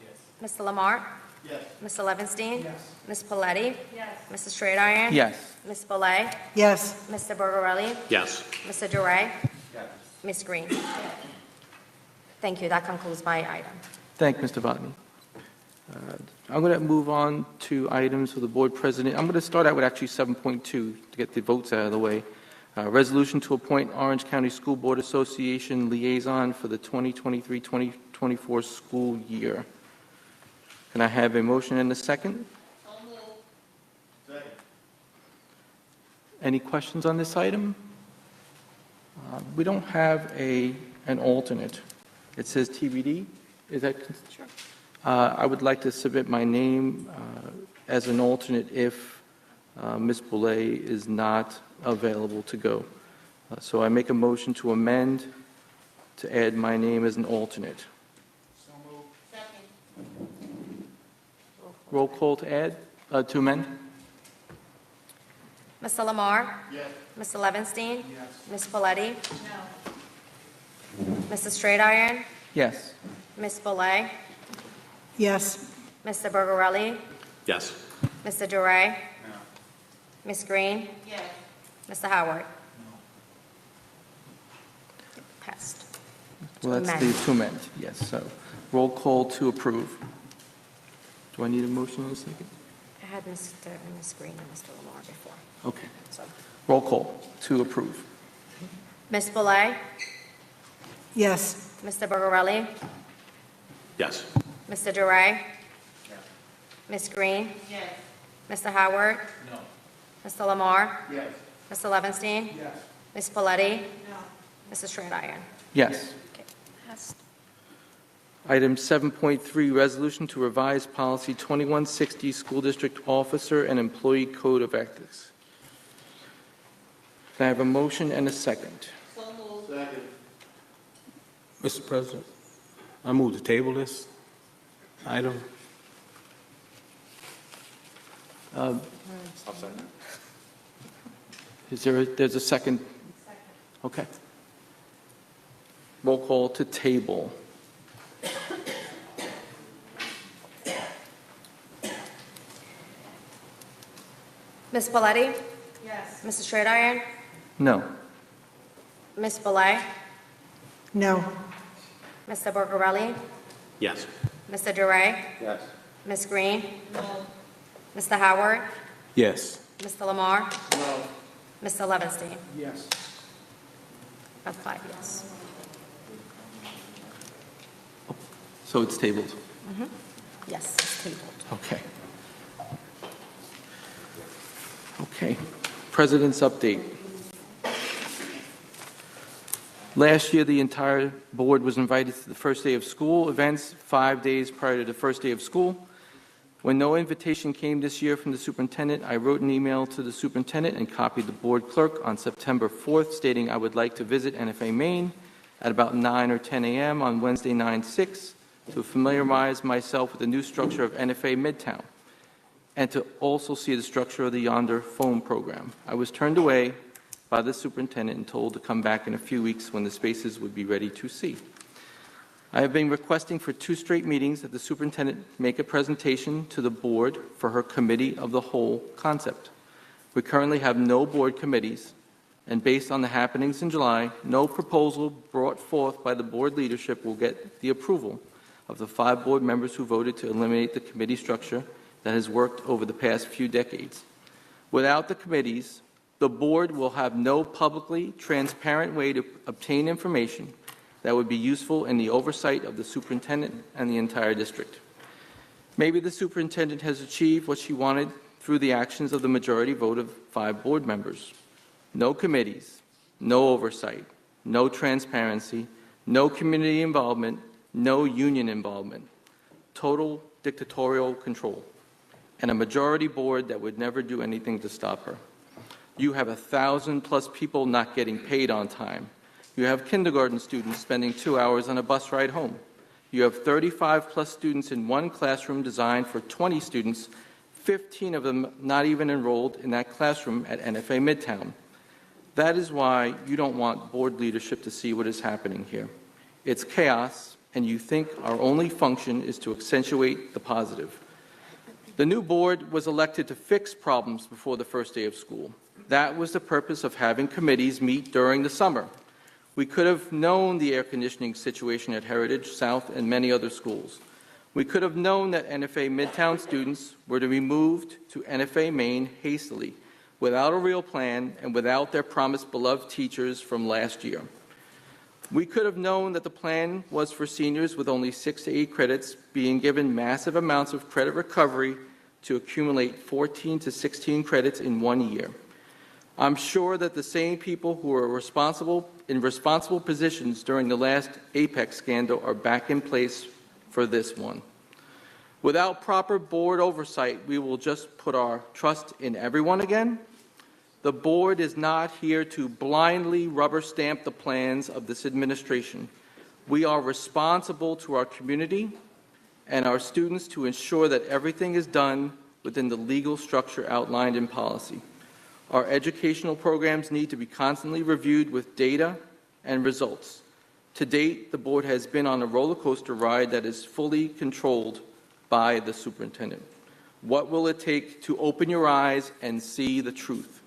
Yes. Mr. Lamar? Yes. Mr. Levinstein? Yes. Ms. Paletti? Yes. Mr. Straight Iron? Yes. Ms. Boulay? Yes. Mr. Bargarelli? Yes. Mr. Duray? Yes. Ms. Green? Thank you. That concludes my item. Thank you, Mr. Vatney. I'm going to move on to items for the Board President. I'm going to start out with actually 7.2 to get the votes out of the way. Resolution to appoint Orange County School Board Association liaison for the 2023-2024 school year. Can I have a motion and a second? Second. Any questions on this item? We don't have an alternate. It says TBD. Is that? Sure. I would like to submit my name as an alternate if Ms. Boulay is not available to go. So I make a motion to amend to add my name as an alternate. Roll call to add, to amend? Mr. Lamar? Yes. Mr. Levinstein? Yes. Ms. Paletti? No. Mrs. Straight Iron? Yes. Ms. Boulay? Yes. Mr. Bergarelli? Yes. Mr. Duray? No. Ms. Green? Yes. Mr. Howard? Passed. Well, that's amend. the to amend, yes. So roll call to approve. Do I need a motion in a second? I had Ms. Green and Mr. Lamar before. Okay. So, Roll call to approve. Ms. Boulay? Yes. Mr. Bergarelli? Yes. Mr. Duray? Ms. Green? Yes. Mr. Howard? No. Mr. Lamar? Yes. Mr. Levinstein? Yes. Ms. Paletti? No. Mrs. Straight Iron? Yes. Okay, passed. Item 7.3, resolution to revise policy 2160, school district officer and employee code of ethics. Can I have a motion and a second? Second. Mr. President, I move to table this item. There's a second? Okay. Roll call to table. Ms. Paletti? Yes. Mrs. Straight Iron? No. Ms. Boulay? No. Mr. Bergarelli? Yes. Mr. Duray? Yes. Ms. Green? No. Mr. Howard? Yes. Mr. Lamar? No. Mr. Levinstein? Yes. That's 5 yes. So it's tabled. Yes, it's tabled. Okay. Okay. President's update. Last year, the entire board was invited to the first day of school events 5 days prior to the first day of school. When no invitation came this year from the superintendent, I wrote an email to the superintendent and copied the board clerk on September 4th stating I would like to visit NFA Maine at about 9 or 10 a.m. on Wednesday, 9/6, to familiarize myself with the new structure of NFA Midtown and to also see the structure of the Yonder Phone program. I was turned away by the superintendent and told to come back in a few weeks when the spaces would be ready to see. I have been requesting for 2 straight meetings that the superintendent make a presentation to the board for her committee of the whole concept. We currently have no board committees, and based on the happenings in July, no proposal brought forth by the board leadership will get the approval of the 5 board members who voted to eliminate the committee structure that has worked over the past few decades. Without the committees, the board will have no publicly transparent way to obtain information that would be useful in the oversight of the superintendent and the entire district. Maybe the superintendent has achieved what she wanted through the actions of the majority vote of 5 board members. No committees, no oversight, no transparency, no community involvement, no union involvement, total dictatorial control, and a majority board that would never do anything to stop her. You have 1,000+ people not getting paid on time. You have kindergarten students spending 2 hours on a bus ride home. You have 35+ students in one classroom designed for 20 students, 15 of them not even enrolled in that classroom at NFA Midtown. That is why you don't want board leadership to see what is happening here. It's chaos, and you think our only function is to accentuate the positive. The new board was elected to fix problems before the first day of school. That was the purpose of having committees meet during the summer. We could have known the air conditioning situation at Heritage, South, and many other schools. We could have known that NFA Midtown students were to be moved to NFA Maine hastily, without a real plan and without their promised beloved teachers from last year. We could have known that the plan was for seniors with only 6 to 8 credits being given massive amounts of credit recovery to accumulate 14 to 16 credits in 1 year. I'm sure that the same people who were in responsible positions during the last Apex scandal are back in place for this one. Without proper board oversight, we will just put our trust in everyone again. The board is not here to blindly rubber stamp the plans of this administration. We are responsible to our community and our students to ensure that everything is done within the legal structure outlined in policy. Our educational programs need to be constantly reviewed with data and results. To date, the board has been on a roller coaster ride that is fully controlled by the superintendent. What will it take to open your eyes and see the truth?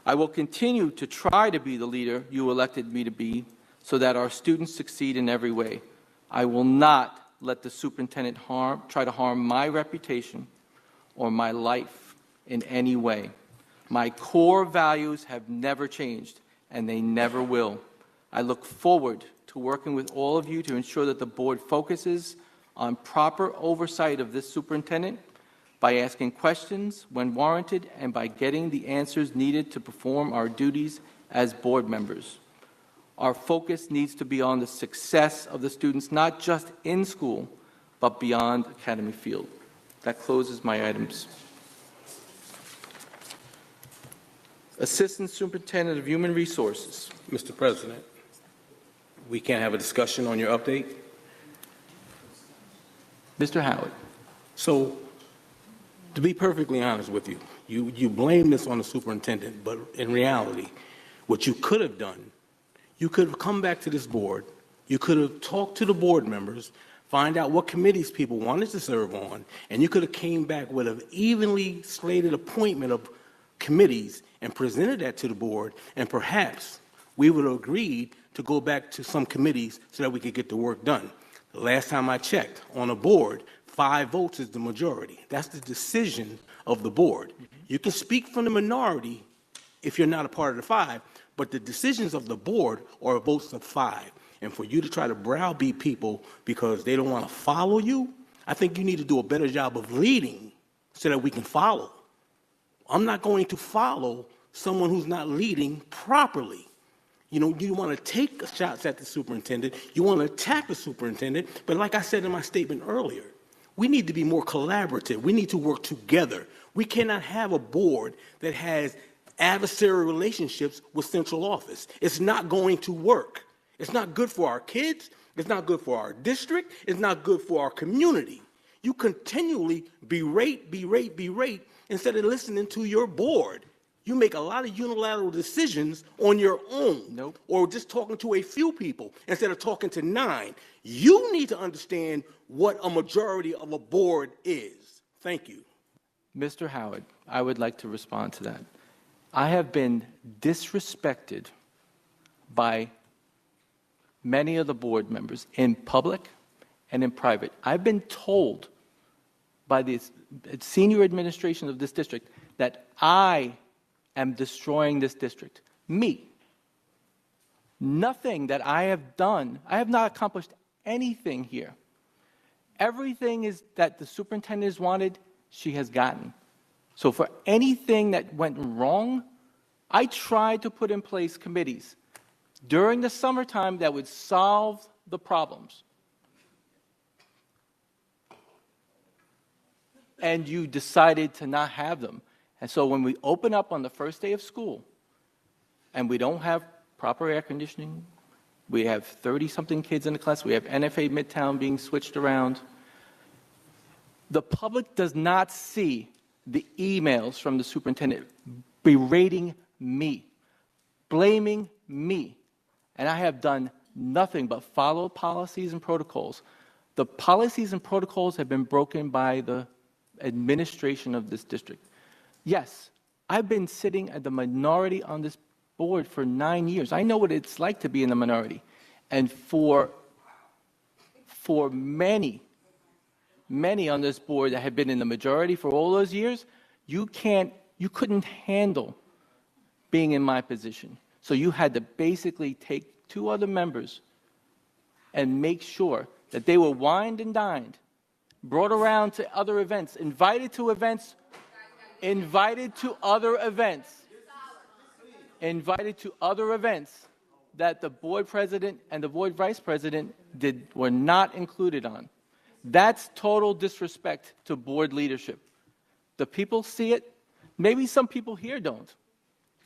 I will continue to try to be the leader you elected me to be so that our students succeed in every way. I will not let the superintendent try to harm my reputation or my life in any way. My core values have never changed, and they never will. I look forward to working with all of you to ensure that the board focuses on proper oversight of this superintendent by asking questions when warranted and by getting the answers needed to perform our duties as board members. Our focus needs to be on the success of the students, not just in school, but beyond Academy Field. That closes my items. Assistant Superintendent of Human Resources. Mr. President, we can't have a discussion on your update? Mr. Howard. So, to be perfectly honest with you, you blame this on the superintendent, but in reality, what you could have done, you could have come back to this board, you could have talked to the board members, find out what committees people wanted to serve on, and you could have came back with an evenly slated appointment of committees and presented that to the board, and perhaps we would have agreed to go back to some committees so that we could get the work done. The last time I checked, on a board, 5 votes is the majority. That's the decision of the board. You can speak from the minority if you're not a part of the 5, but the decisions of the board are votes of 5. And for you to try to browbeat people because they don't want to follow you, I think you need to do a better job of leading so that we can follow. I'm not going to follow someone who's not leading properly. You know, you want to take shots at the superintendent, you want to attack the superintendent, but like I said in my statement earlier, we need to be more collaborative. We need to work together. We cannot have a board that has adversarial relationships with central office. It's not going to work. It's not good for our kids. It's not good for our district. It's not good for our community. You continually berate instead of listening to your board. You make a lot of unilateral decisions on your own, or just talking to a few people instead of talking to 9. You need to understand what a majority of a board is. Thank you. Mr. Howard, I would like to respond to that. I have been disrespected by many of the board members in public and in private. I've been told by the senior administration of this district that I am destroying this district. Me. Nothing that I have done, I have not accomplished anything here. Everything is that the superintendent has wanted, she has gotten. So for anything that went wrong, I tried to put in place committees during the summertime that would solve the problems. And you decided to not have them. And so when we open up on the first day of school and we don't have proper air conditioning, we have 30-something kids in the class, we have NFA Midtown being switched around, the public does not see the emails from the superintendent berating me, blaming me. And I have done nothing but follow policies and protocols. The policies and protocols have been broken by the administration of this district. Yes, I've been sitting at the minority on this board for 9 years. I know what it's like to be in the minority. And for many on this board that have been in the majority for all those years, you couldn't handle being in my position. So you had to basically take 2 other members and make sure that they were wined and dined, brought around to other events, invited to other events that the board president and the board vice president were not included on. That's total disrespect to board leadership. The people see it. Maybe some people here don't,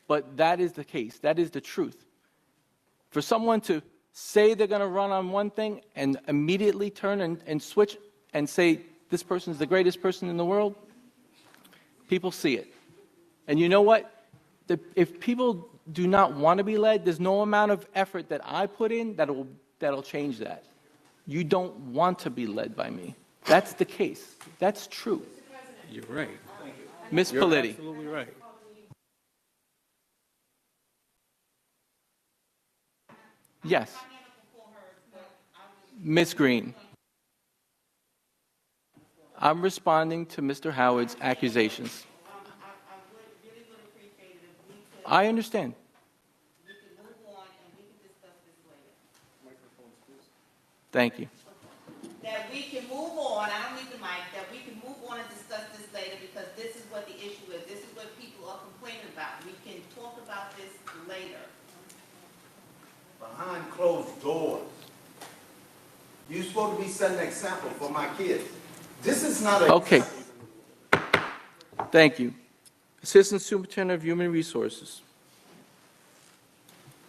but that is the case. That is the truth. For someone to say they're going to run on one thing and immediately turn and switch and say this person is the greatest person in the world, people see it. And you know what? If people do not want to be led, there's no amount of effort that I put in that'll change that. You don't want to be led by me. That's the case. That's true. You're right. Ms. You're Politi. absolutely right. Yes. Ms. Green. I'm responding to Mr. Howard's accusations. I understand. Thank you. That we can move on, I don't need the mic, that we can move on and discuss this later because this is what the issue is. This is what people are complaining about. We can talk about this later. Behind closed doors. You're supposed to be setting an example for my kids. This is not a... Okay. Thank you. Assistant Superintendent of Human Resources.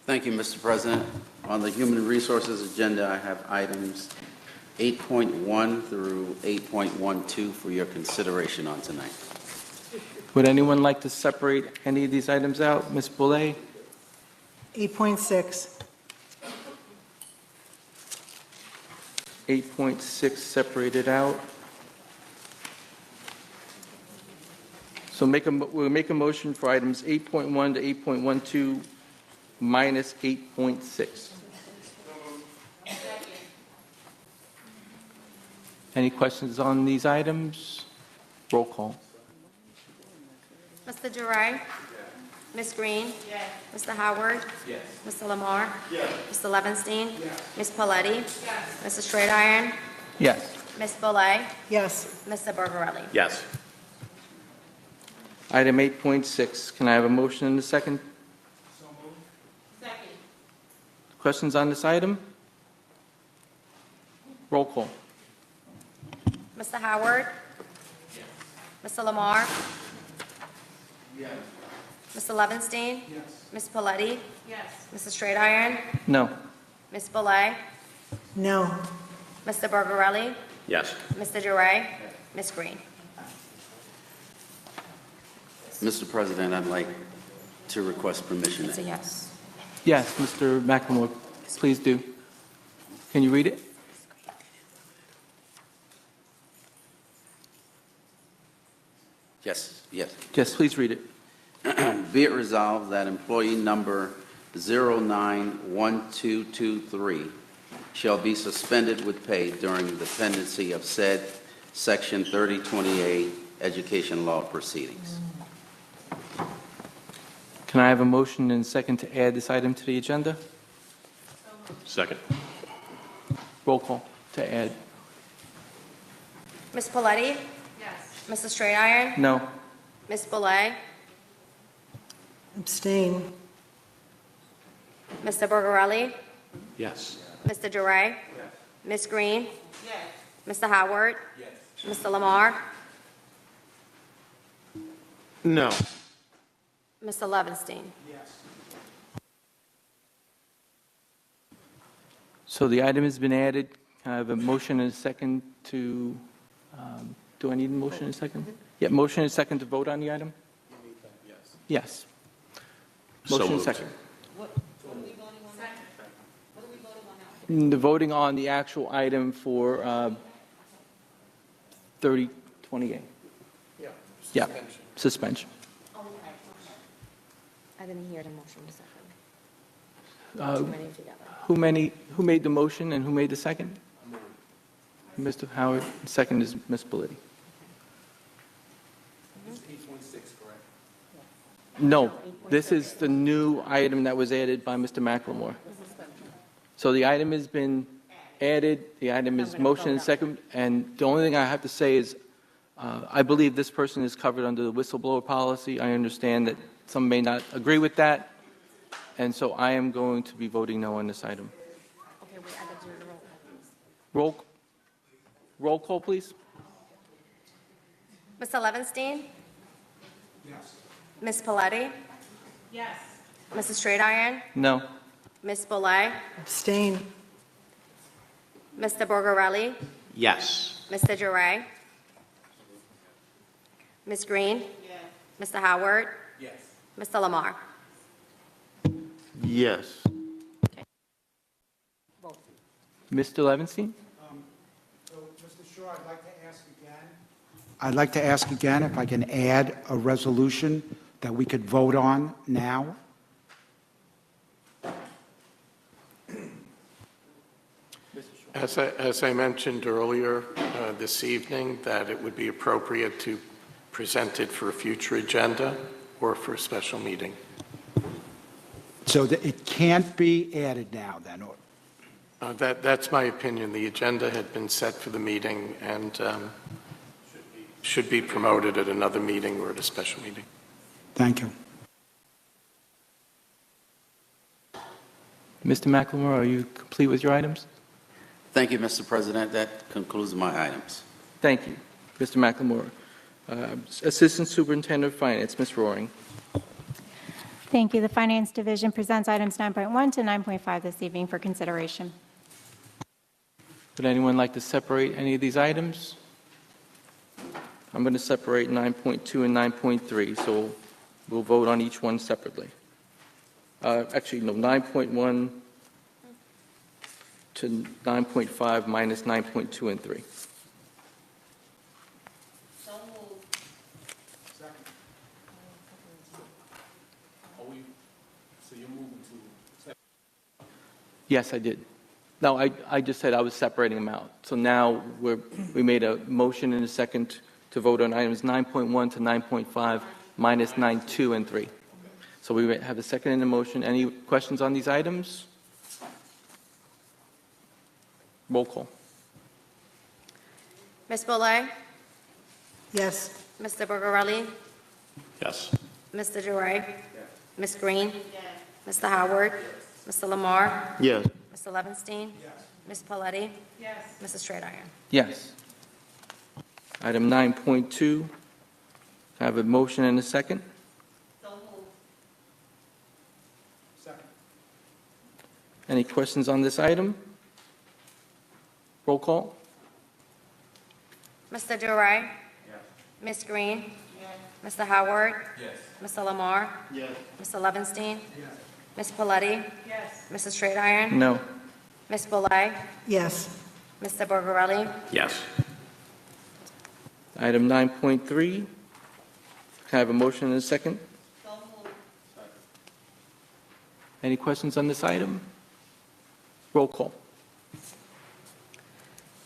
Thank you, Mr. President. On the Human Resources agenda, I have items 8.1 through 8.12 for your consideration on tonight. Would anyone like to separate any of these items out? Ms. Boulay? 8.6. 8.6 separated out. So we'll make a motion for items 8.1 to 8.12 minus 8.6. Any questions on these items? Roll call. Mr. Duray? Ms. Green? Mr. Howard? Yes. Mr. Lamar? Yes. Mr. Levinstein? Ms. Paletti? Mr. Straight Iron? Yes. Ms. Boulay? Yes. Mr. Bergarelli? Yes. Item 8.6. Can I have a motion and a second? Second. Questions on this item? Roll call. Mr. Howard? Mr. Lamar? Mr. Levinstein? Ms. Paletti? Mr. Straight Iron? No. Ms. Boulay? No. Mr. Bergarelli? Yes. Mr. Duray? Ms. Green? Mr. President, I'd like to request permission. It's a yes. Yes, Mr. McLemore, please do. Can you read it? Yes, yes. Yes, please read it. Be it resolved that employee number 091223 shall be suspended with pay during the pendency of said Section 3028 education law proceedings. Can I have a motion and a second to add this item to the agenda? Second. Roll call to add. Ms. Paletti? Mr. Straight Iron? No. Ms. Boulay? Abstain. Mr. Bergarelli? Yes. Mr. Duray? Ms. Green? Mr. Howard? Mr. Lamar? No. Mr. Levinstein? So the item has been added. Can I have a motion and a second to, do I need a motion and a second? Yeah, motion and a second to vote on the item? Yes. So Motion and moved. second. The voting on the actual item for 3028. Yeah, suspension. I didn't hear the motion a second. Uh, Too many together. Who made the motion and who made the second? Mr. Howard, second is Ms. Politi. 8.6, correct? No, this is the new item that was added by Mr. McLemore. So the item has been added, the item is motion and second, and the only thing I have to say is, I believe this person is covered under the whistleblower policy. I understand that some may not agree with that, and so I am going to be voting no on this item. Okay, we added to the roll call, please. Roll, Roll call, please. Mr. Levinstein? Yes. Ms. Paletti? Yes. Mrs. Straight Iron? No. Ms. Boulay? Abstain. Mr. Borgarelli? Yes. Mr. Duray? Ms. Green? Mr. Howard? Yes. Mr. Lamar? Yes. Mr. Levinstein? So, Mr. Shaw, I'd like to ask again if I can add a resolution that we could vote on now. As I mentioned earlier this evening, that it would be appropriate to present it for a future agenda or for a special meeting. So that it can't be added now, then? Or That's my opinion. The agenda had been set for the meeting and should be promoted at another meeting or at a special meeting. Thank you. Mr. McLemore, are you complete with your items? Thank you, Mr. President. That concludes my items. Thank you, Mr. McLemore. Assistant Superintendent of Finance, Ms. Roaring. Thank you. The Finance Division presents items 9.1 to 9.5 this evening for consideration. Would anyone like to separate any of these items? I'm going to separate 9.2 and 9.3, so we'll vote on each one separately. Actually, no, 9.1 to 9.5 minus 9.2 and 3. Yes, I did. No, I just said I was separating them out. So now we made a motion and a second to vote on items 9.1 to 9.5 minus 9.2 and 3. So we have a second and a motion. Any questions on these items? Roll call. Ms. Boulay? Yes. Mr. Borgarelli? Yes. Mr. Duray? Ms. Green? Mr. Howard? Mr. Lamar? Yes. Mr. Levinstein? Ms. Paletti? Yes. Mrs. Straight Iron? Yes. Item 9.2. I have a motion and a second. Second. Any questions on this item? Roll call. Mr. Duray? Ms. Green? Mr. Howard? Yes. Mr. Lamar? Yes. Mr. Levinstein? Ms. Paletti? Yes. Mrs. Straight Iron? No. Ms. Boulay? Yes. Mr. Borgarelli? Yes. Item 9.3. Can I have a motion and a second? Any questions on this item? Roll call.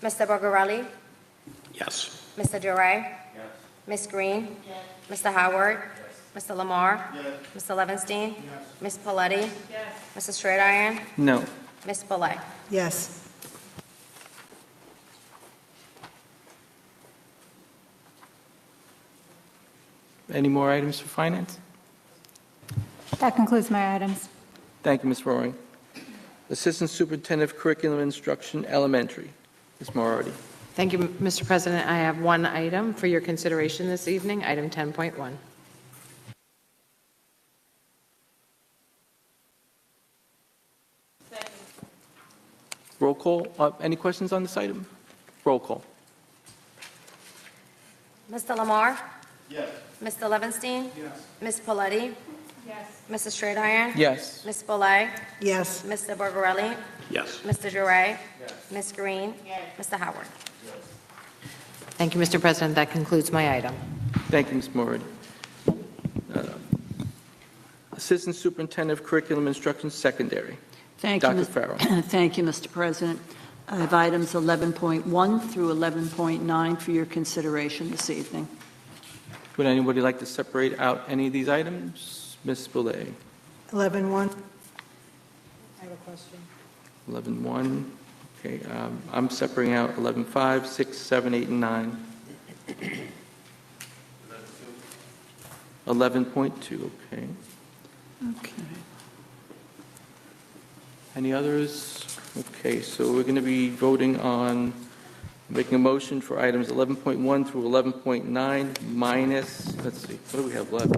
Mr. Borgarelli? Yes. Mr. Duray? Ms. Green? Mr. Howard? Mr. Lamar? Mr. Levinstein? Ms. Paletti? Mrs. Straight Iron? No. Ms. Boulay? Yes. Any more items for finance? That concludes my items. Thank you, Ms. Roaring. Assistant Superintendent of Curriculum Instruction, Elementary, Ms. Moriarty. Thank you, Mr. President. I have one item for your consideration this evening, item 10.1. Roll call. Any questions on this item? Roll call. Mr. Lamar? Yes. Mr. Levinstein? Yes. Ms. Paletti? Yes. Mrs. Straight Iron? Yes. Ms. Boulay? Yes. Mr. Borgarelli? Yes. Mr. Duray? Ms. Green? Mr. Howard? Thank you, Mr. President. That concludes my item. Thank you, Ms. Moriarty. Assistant Superintendent of Curriculum Instruction, Secondary. Thank you, Dr. Farrell. Thank you, Mr. President. I have items 11.1 through 11.9 for your consideration this evening. Would anybody like to separate out any of these items? Ms. Boulay. 11-1. I have a question. 11.1. Okay, I'm separating out 11.5, 6, 7, 8, and 9. 11.2, okay. Okay. Any others? Okay, so we're going to be voting on Making a motion for items 11.1 through 11.9 minus, let's see, what do we have left?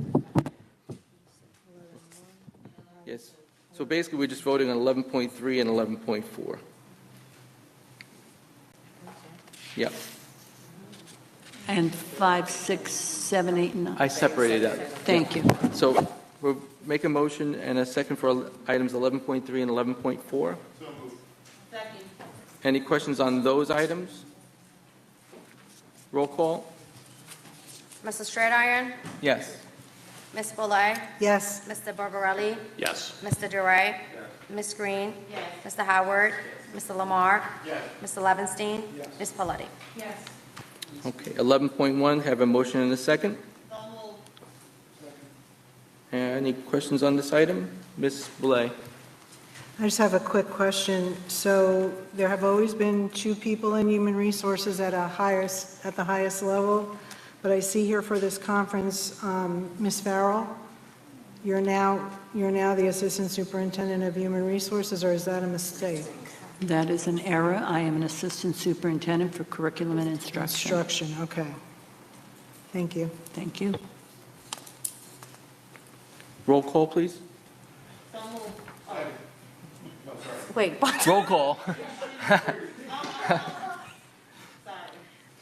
Yes. So basically, we're just voting on 11.3 and 11.4. Yep. And 5, 6, 7, 8, 9. I separated that. Thank you. So we'll make a motion and a second for items 11.3 and 11.4. Any questions on those items? Roll call? Mrs. Straight-Iron? Yes. Ms. Boulay? Yes. Mr. Barbarelli? Yes. Mr. Duray? Ms. Green? Mr. Howard? Mr. Lamar? Mr. Levinstein? Ms. Paletti? Okay, 11.1, have a motion and a second. Any questions on this item? Ms. Boulay? I just have a quick question. So there have always been 2 people in human resources at the highest level, but I see here for this conference, Ms. Farrell, you're now the Assistant Superintendent of Human Resources, or is that a mistake? That is an error. I am an assistant superintendent for curriculum and instruction. Instruction, okay. Thank you. Thank you. Roll call, please. Wait, what? Roll call.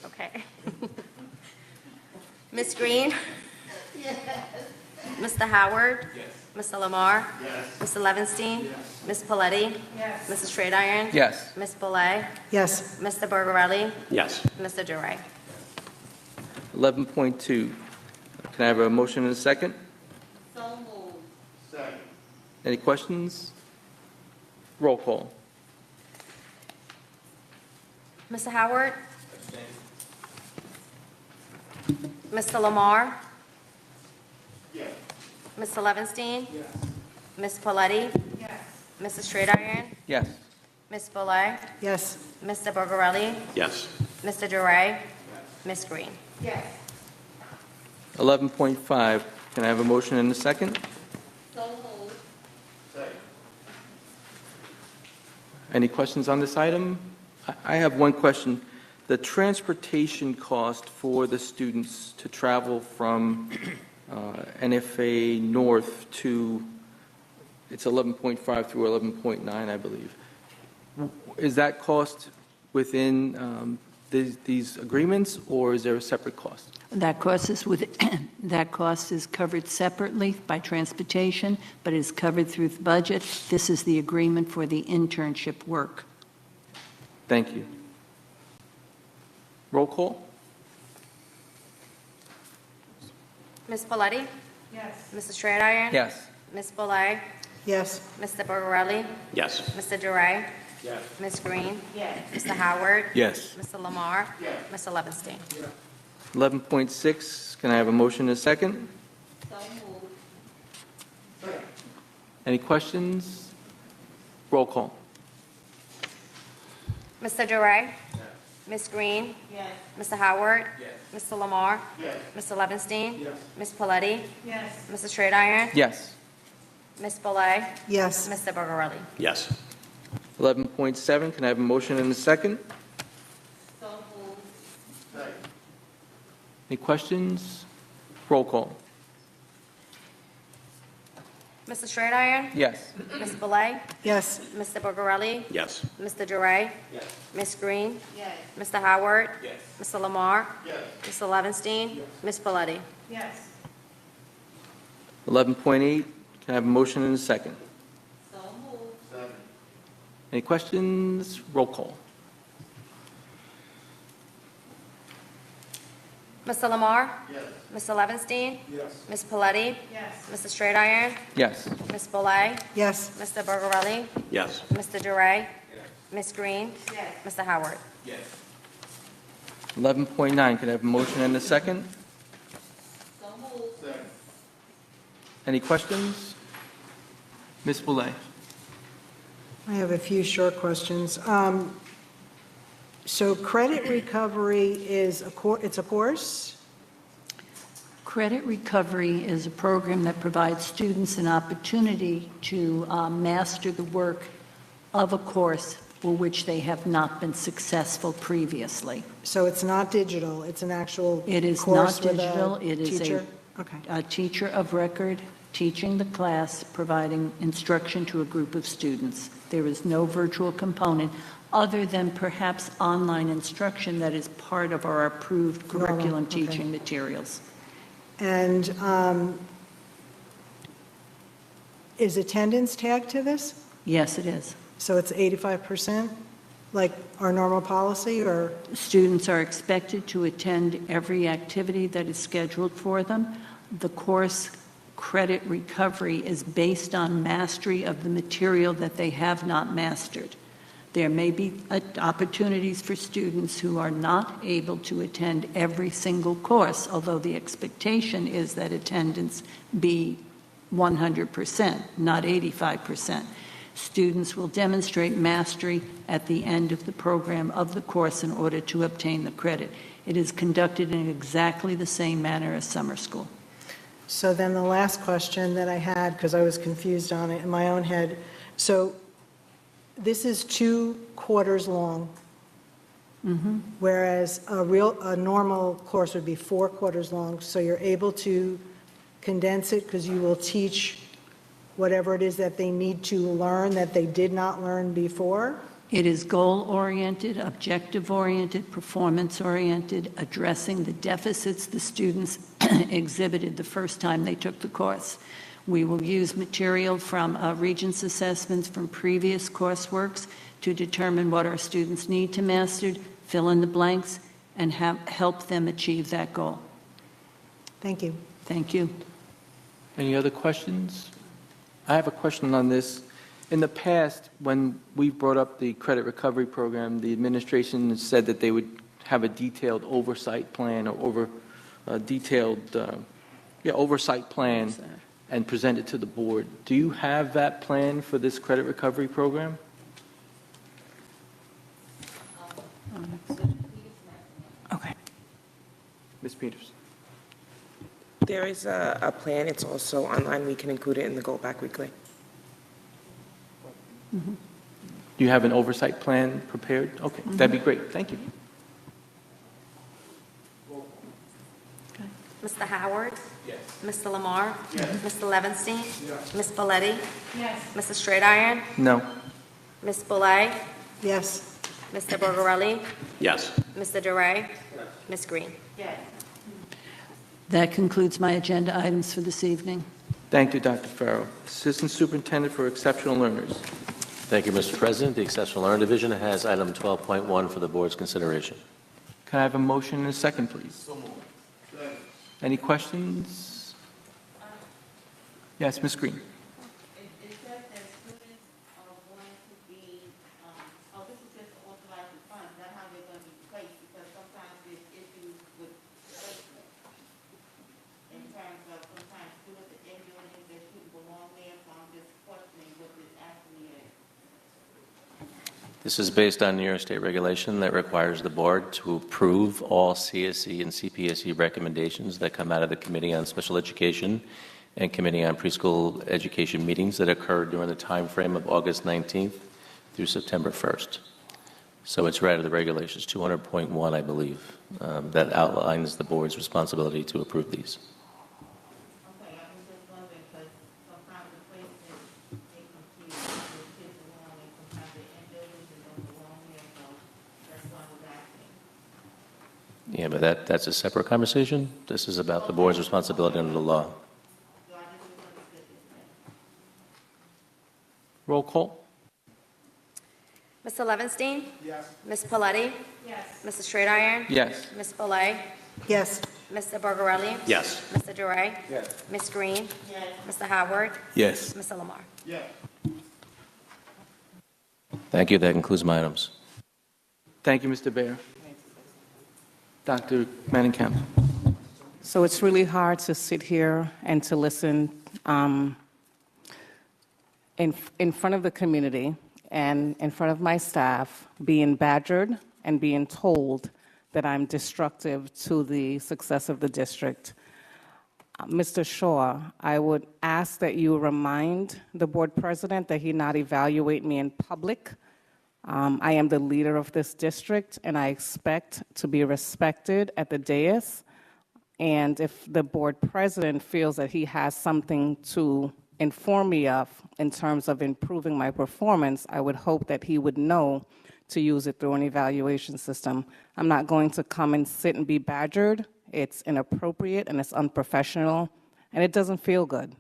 Okay. Ms. Green? Mr. Howard? Mr. Lamar? Mr. Levinstein? Ms. Paletti? Mrs. Straight-Iron? Yes. Ms. Boulay? Yes. Mr. Barbarelli? Yes. Mr. Duray? 11.2, can I have a motion and a second? Any questions? Roll call. Mr. Howard? Mr. Lamar? Mr. Levinstein? Ms. Paletti? Mrs. Straight-Iron? Yes. Ms. Boulay? Yes. Mr. Barbarelli? Yes. Mr. Duray? Ms. Green? 11.5, can I have a motion and a second? Any questions on this item? I have one question. The transportation cost for the students to travel from NFA North to, it's 11.5 through 11.9, I believe. Is that cost within these agreements, or is there a separate cost? That cost is that cost is covered separately by transportation, but is covered through the budget. This is the agreement for the internship work. Thank you. Roll call? Ms. Paletti? Mrs. Straight-Iron? Yes. Ms. Boulay? Yes. Mr. Barbarelli? Yes. Mr. Duray? Ms. Green? Mr. Howard? Yes. Mr. Lamar? Mr. Levinstein? 11.6, can I have a motion and a second? Any questions? Roll call. Mr. Duray? Ms. Green? Mr. Howard? Mr. Lamar? Mr. Levinstein? Ms. Paletti? Mrs. Straight-Iron? Yes. Ms. Boulay? Yes. Mr. Barbarelli? Yes. 11.7, can I have a motion and a second? Any questions? Roll call. Mr. Straight-Iron? Yes. Ms. Boulay? Yes. Mr. Barbarelli? Yes. Mr. Duray? Ms. Green? Mr. Howard? Mr. Lamar? Mr. Levinstein? Ms. Paletti? 11.8, can I have a motion and a second? Any questions? Roll call. Mr. Lamar? Mr. Levinstein? Ms. Paletti? Mr. Straight-Iron? Yes. Ms. Boulay? Yes. Mr. Barbarelli? Yes. Mr. Duray? Ms. Green? Mr. Howard? 11.9, can I have a motion and a second? Any questions? Ms. Boulay? I have a few short questions. So credit recovery is it's a course? Credit recovery is a program that provides students an opportunity to master the work of a course for which they have not been successful previously. So it's not digital, it's an actual It is course not with a digital. It is teacher? Okay. a teacher of record teaching the class, providing instruction to a group of students. There is no virtual component other than perhaps online instruction that is part of our approved curriculum okay. teaching materials. And is attendance tagged to this? Yes, it is. So it's 85%, like our normal policy, or? Students are expected to attend every activity that is scheduled for them. The course credit recovery is based on mastery of the material that they have not mastered. There may be opportunities for students who are not able to attend every single course, although the expectation is that attendance be 100%, not 85%. Students will demonstrate mastery at the end of the program of the course in order to obtain the credit. It is conducted in exactly the same manner as summer school. So then the last question that I had, because I was confused on it in my own head, so this is 2 quarters long, whereas a normal course would be 4 quarters long, so you're able to condense it because you will teach whatever it is that they need to learn that they did not learn before? It is goal-oriented, objective-oriented, performance-oriented, addressing the deficits the students exhibited the first time they took the course. We will use material from Regents assessments from previous courseworks to determine what our students need to master, fill in the blanks, and help them achieve that goal. Thank you. Thank you. Any other questions? I have a question on this. In the past, when we brought up the credit recovery program, the administration said that they would have a detailed oversight plan or oversight plan and present it to the board. Do you have that plan for this credit recovery program? Okay. Ms. Peters. There is a plan. It's also online. We can include it in the Go Back Weekly. Do you have an oversight plan prepared? Okay, that'd be great. Thank you. Mr. Howard? Yes. Mr. Lamar? Yes. Mr. Levinstein? Yes. Ms. Paletti? Yes. Mr. Straight Iron? No. Ms. Boulay? Yes. Mr. Bergerelli? Yes. Mr. DeRay? Ms. Green? Yes. That concludes my agenda items for this evening. Thank you, Dr. Farrow. Assistant Superintendent for Exceptional Learners. Thank you, Mr. President. The Exceptional Learner Division has item 12.1 for the board's consideration. Can I have a motion and a second, please? Any questions? Yes, Ms. Green. It says that students are going to be, this is just authorizing funds, not how they're going to be placed, because sometimes there's issues with placement. In terms of sometimes students in buildings that shouldn't belong there, so I'm just questioning what this actually is. This is based on New York State regulation that requires the board to approve all CSE and CPSE recommendations that come out of the Committee on Special Education and Committee on Preschool Education meetings that occurred during the time frame of August 19th through September 1st. So it's right out of the regulations, 200.1, I believe, that outlines the board's responsibility to approve these. Okay, I was just wondering, because sometimes the places, they confuse where kids belong, and sometimes they're in buildings and don't belong there, so that's why I was asking. Yeah, but that's a separate conversation. This is about the board's responsibility under the law. Roll call. Mr. Levinstein? Yes. Ms. Paletti? Yes. Mr. Straight Iron? Yes. Ms. Boulay? Yes. Mr. Bergerelli? Yes. Mr. DeRay? Yes. Ms. Green? Yes. Mr. Howard? Yes. Mr. Lamar? Yes. Thank you. That concludes my items. Thank you, Mr. Baer. Dr. Mannenkamp. So it's really hard to sit here and to listen in front of the community and in front of my staff being badgered and being told that I'm destructive to the success of the district. Mr. Shaw, I would ask that you remind the board president that he not evaluate me in public I am the leader of this district, and I expect to be respected at the dais. And if the board president feels that he has something to inform me of in terms of improving my performance, I would hope that he would know to use it through an evaluation system. I'm not going to come and sit and be badgered. It's inappropriate and it's unprofessional, and it doesn't feel good.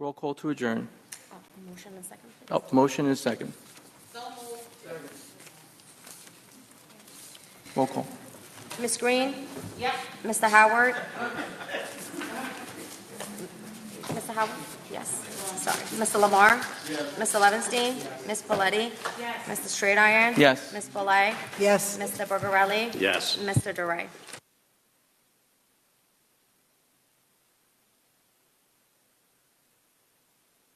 Roll call to adjourn. Motion and second, please. Oh, motion is second. Roll call. Ms. Green? Yes. Mr. Howard? Mr. Howard? Yes. Sorry. Mr. Lamar? Yes. Mr. Levinstein? Ms. Paletti? Yes. Mr. Straight Iron? Yes. Ms. Boulay? Yes. Mr. Bergarelli? Yes. Mr. DeRay?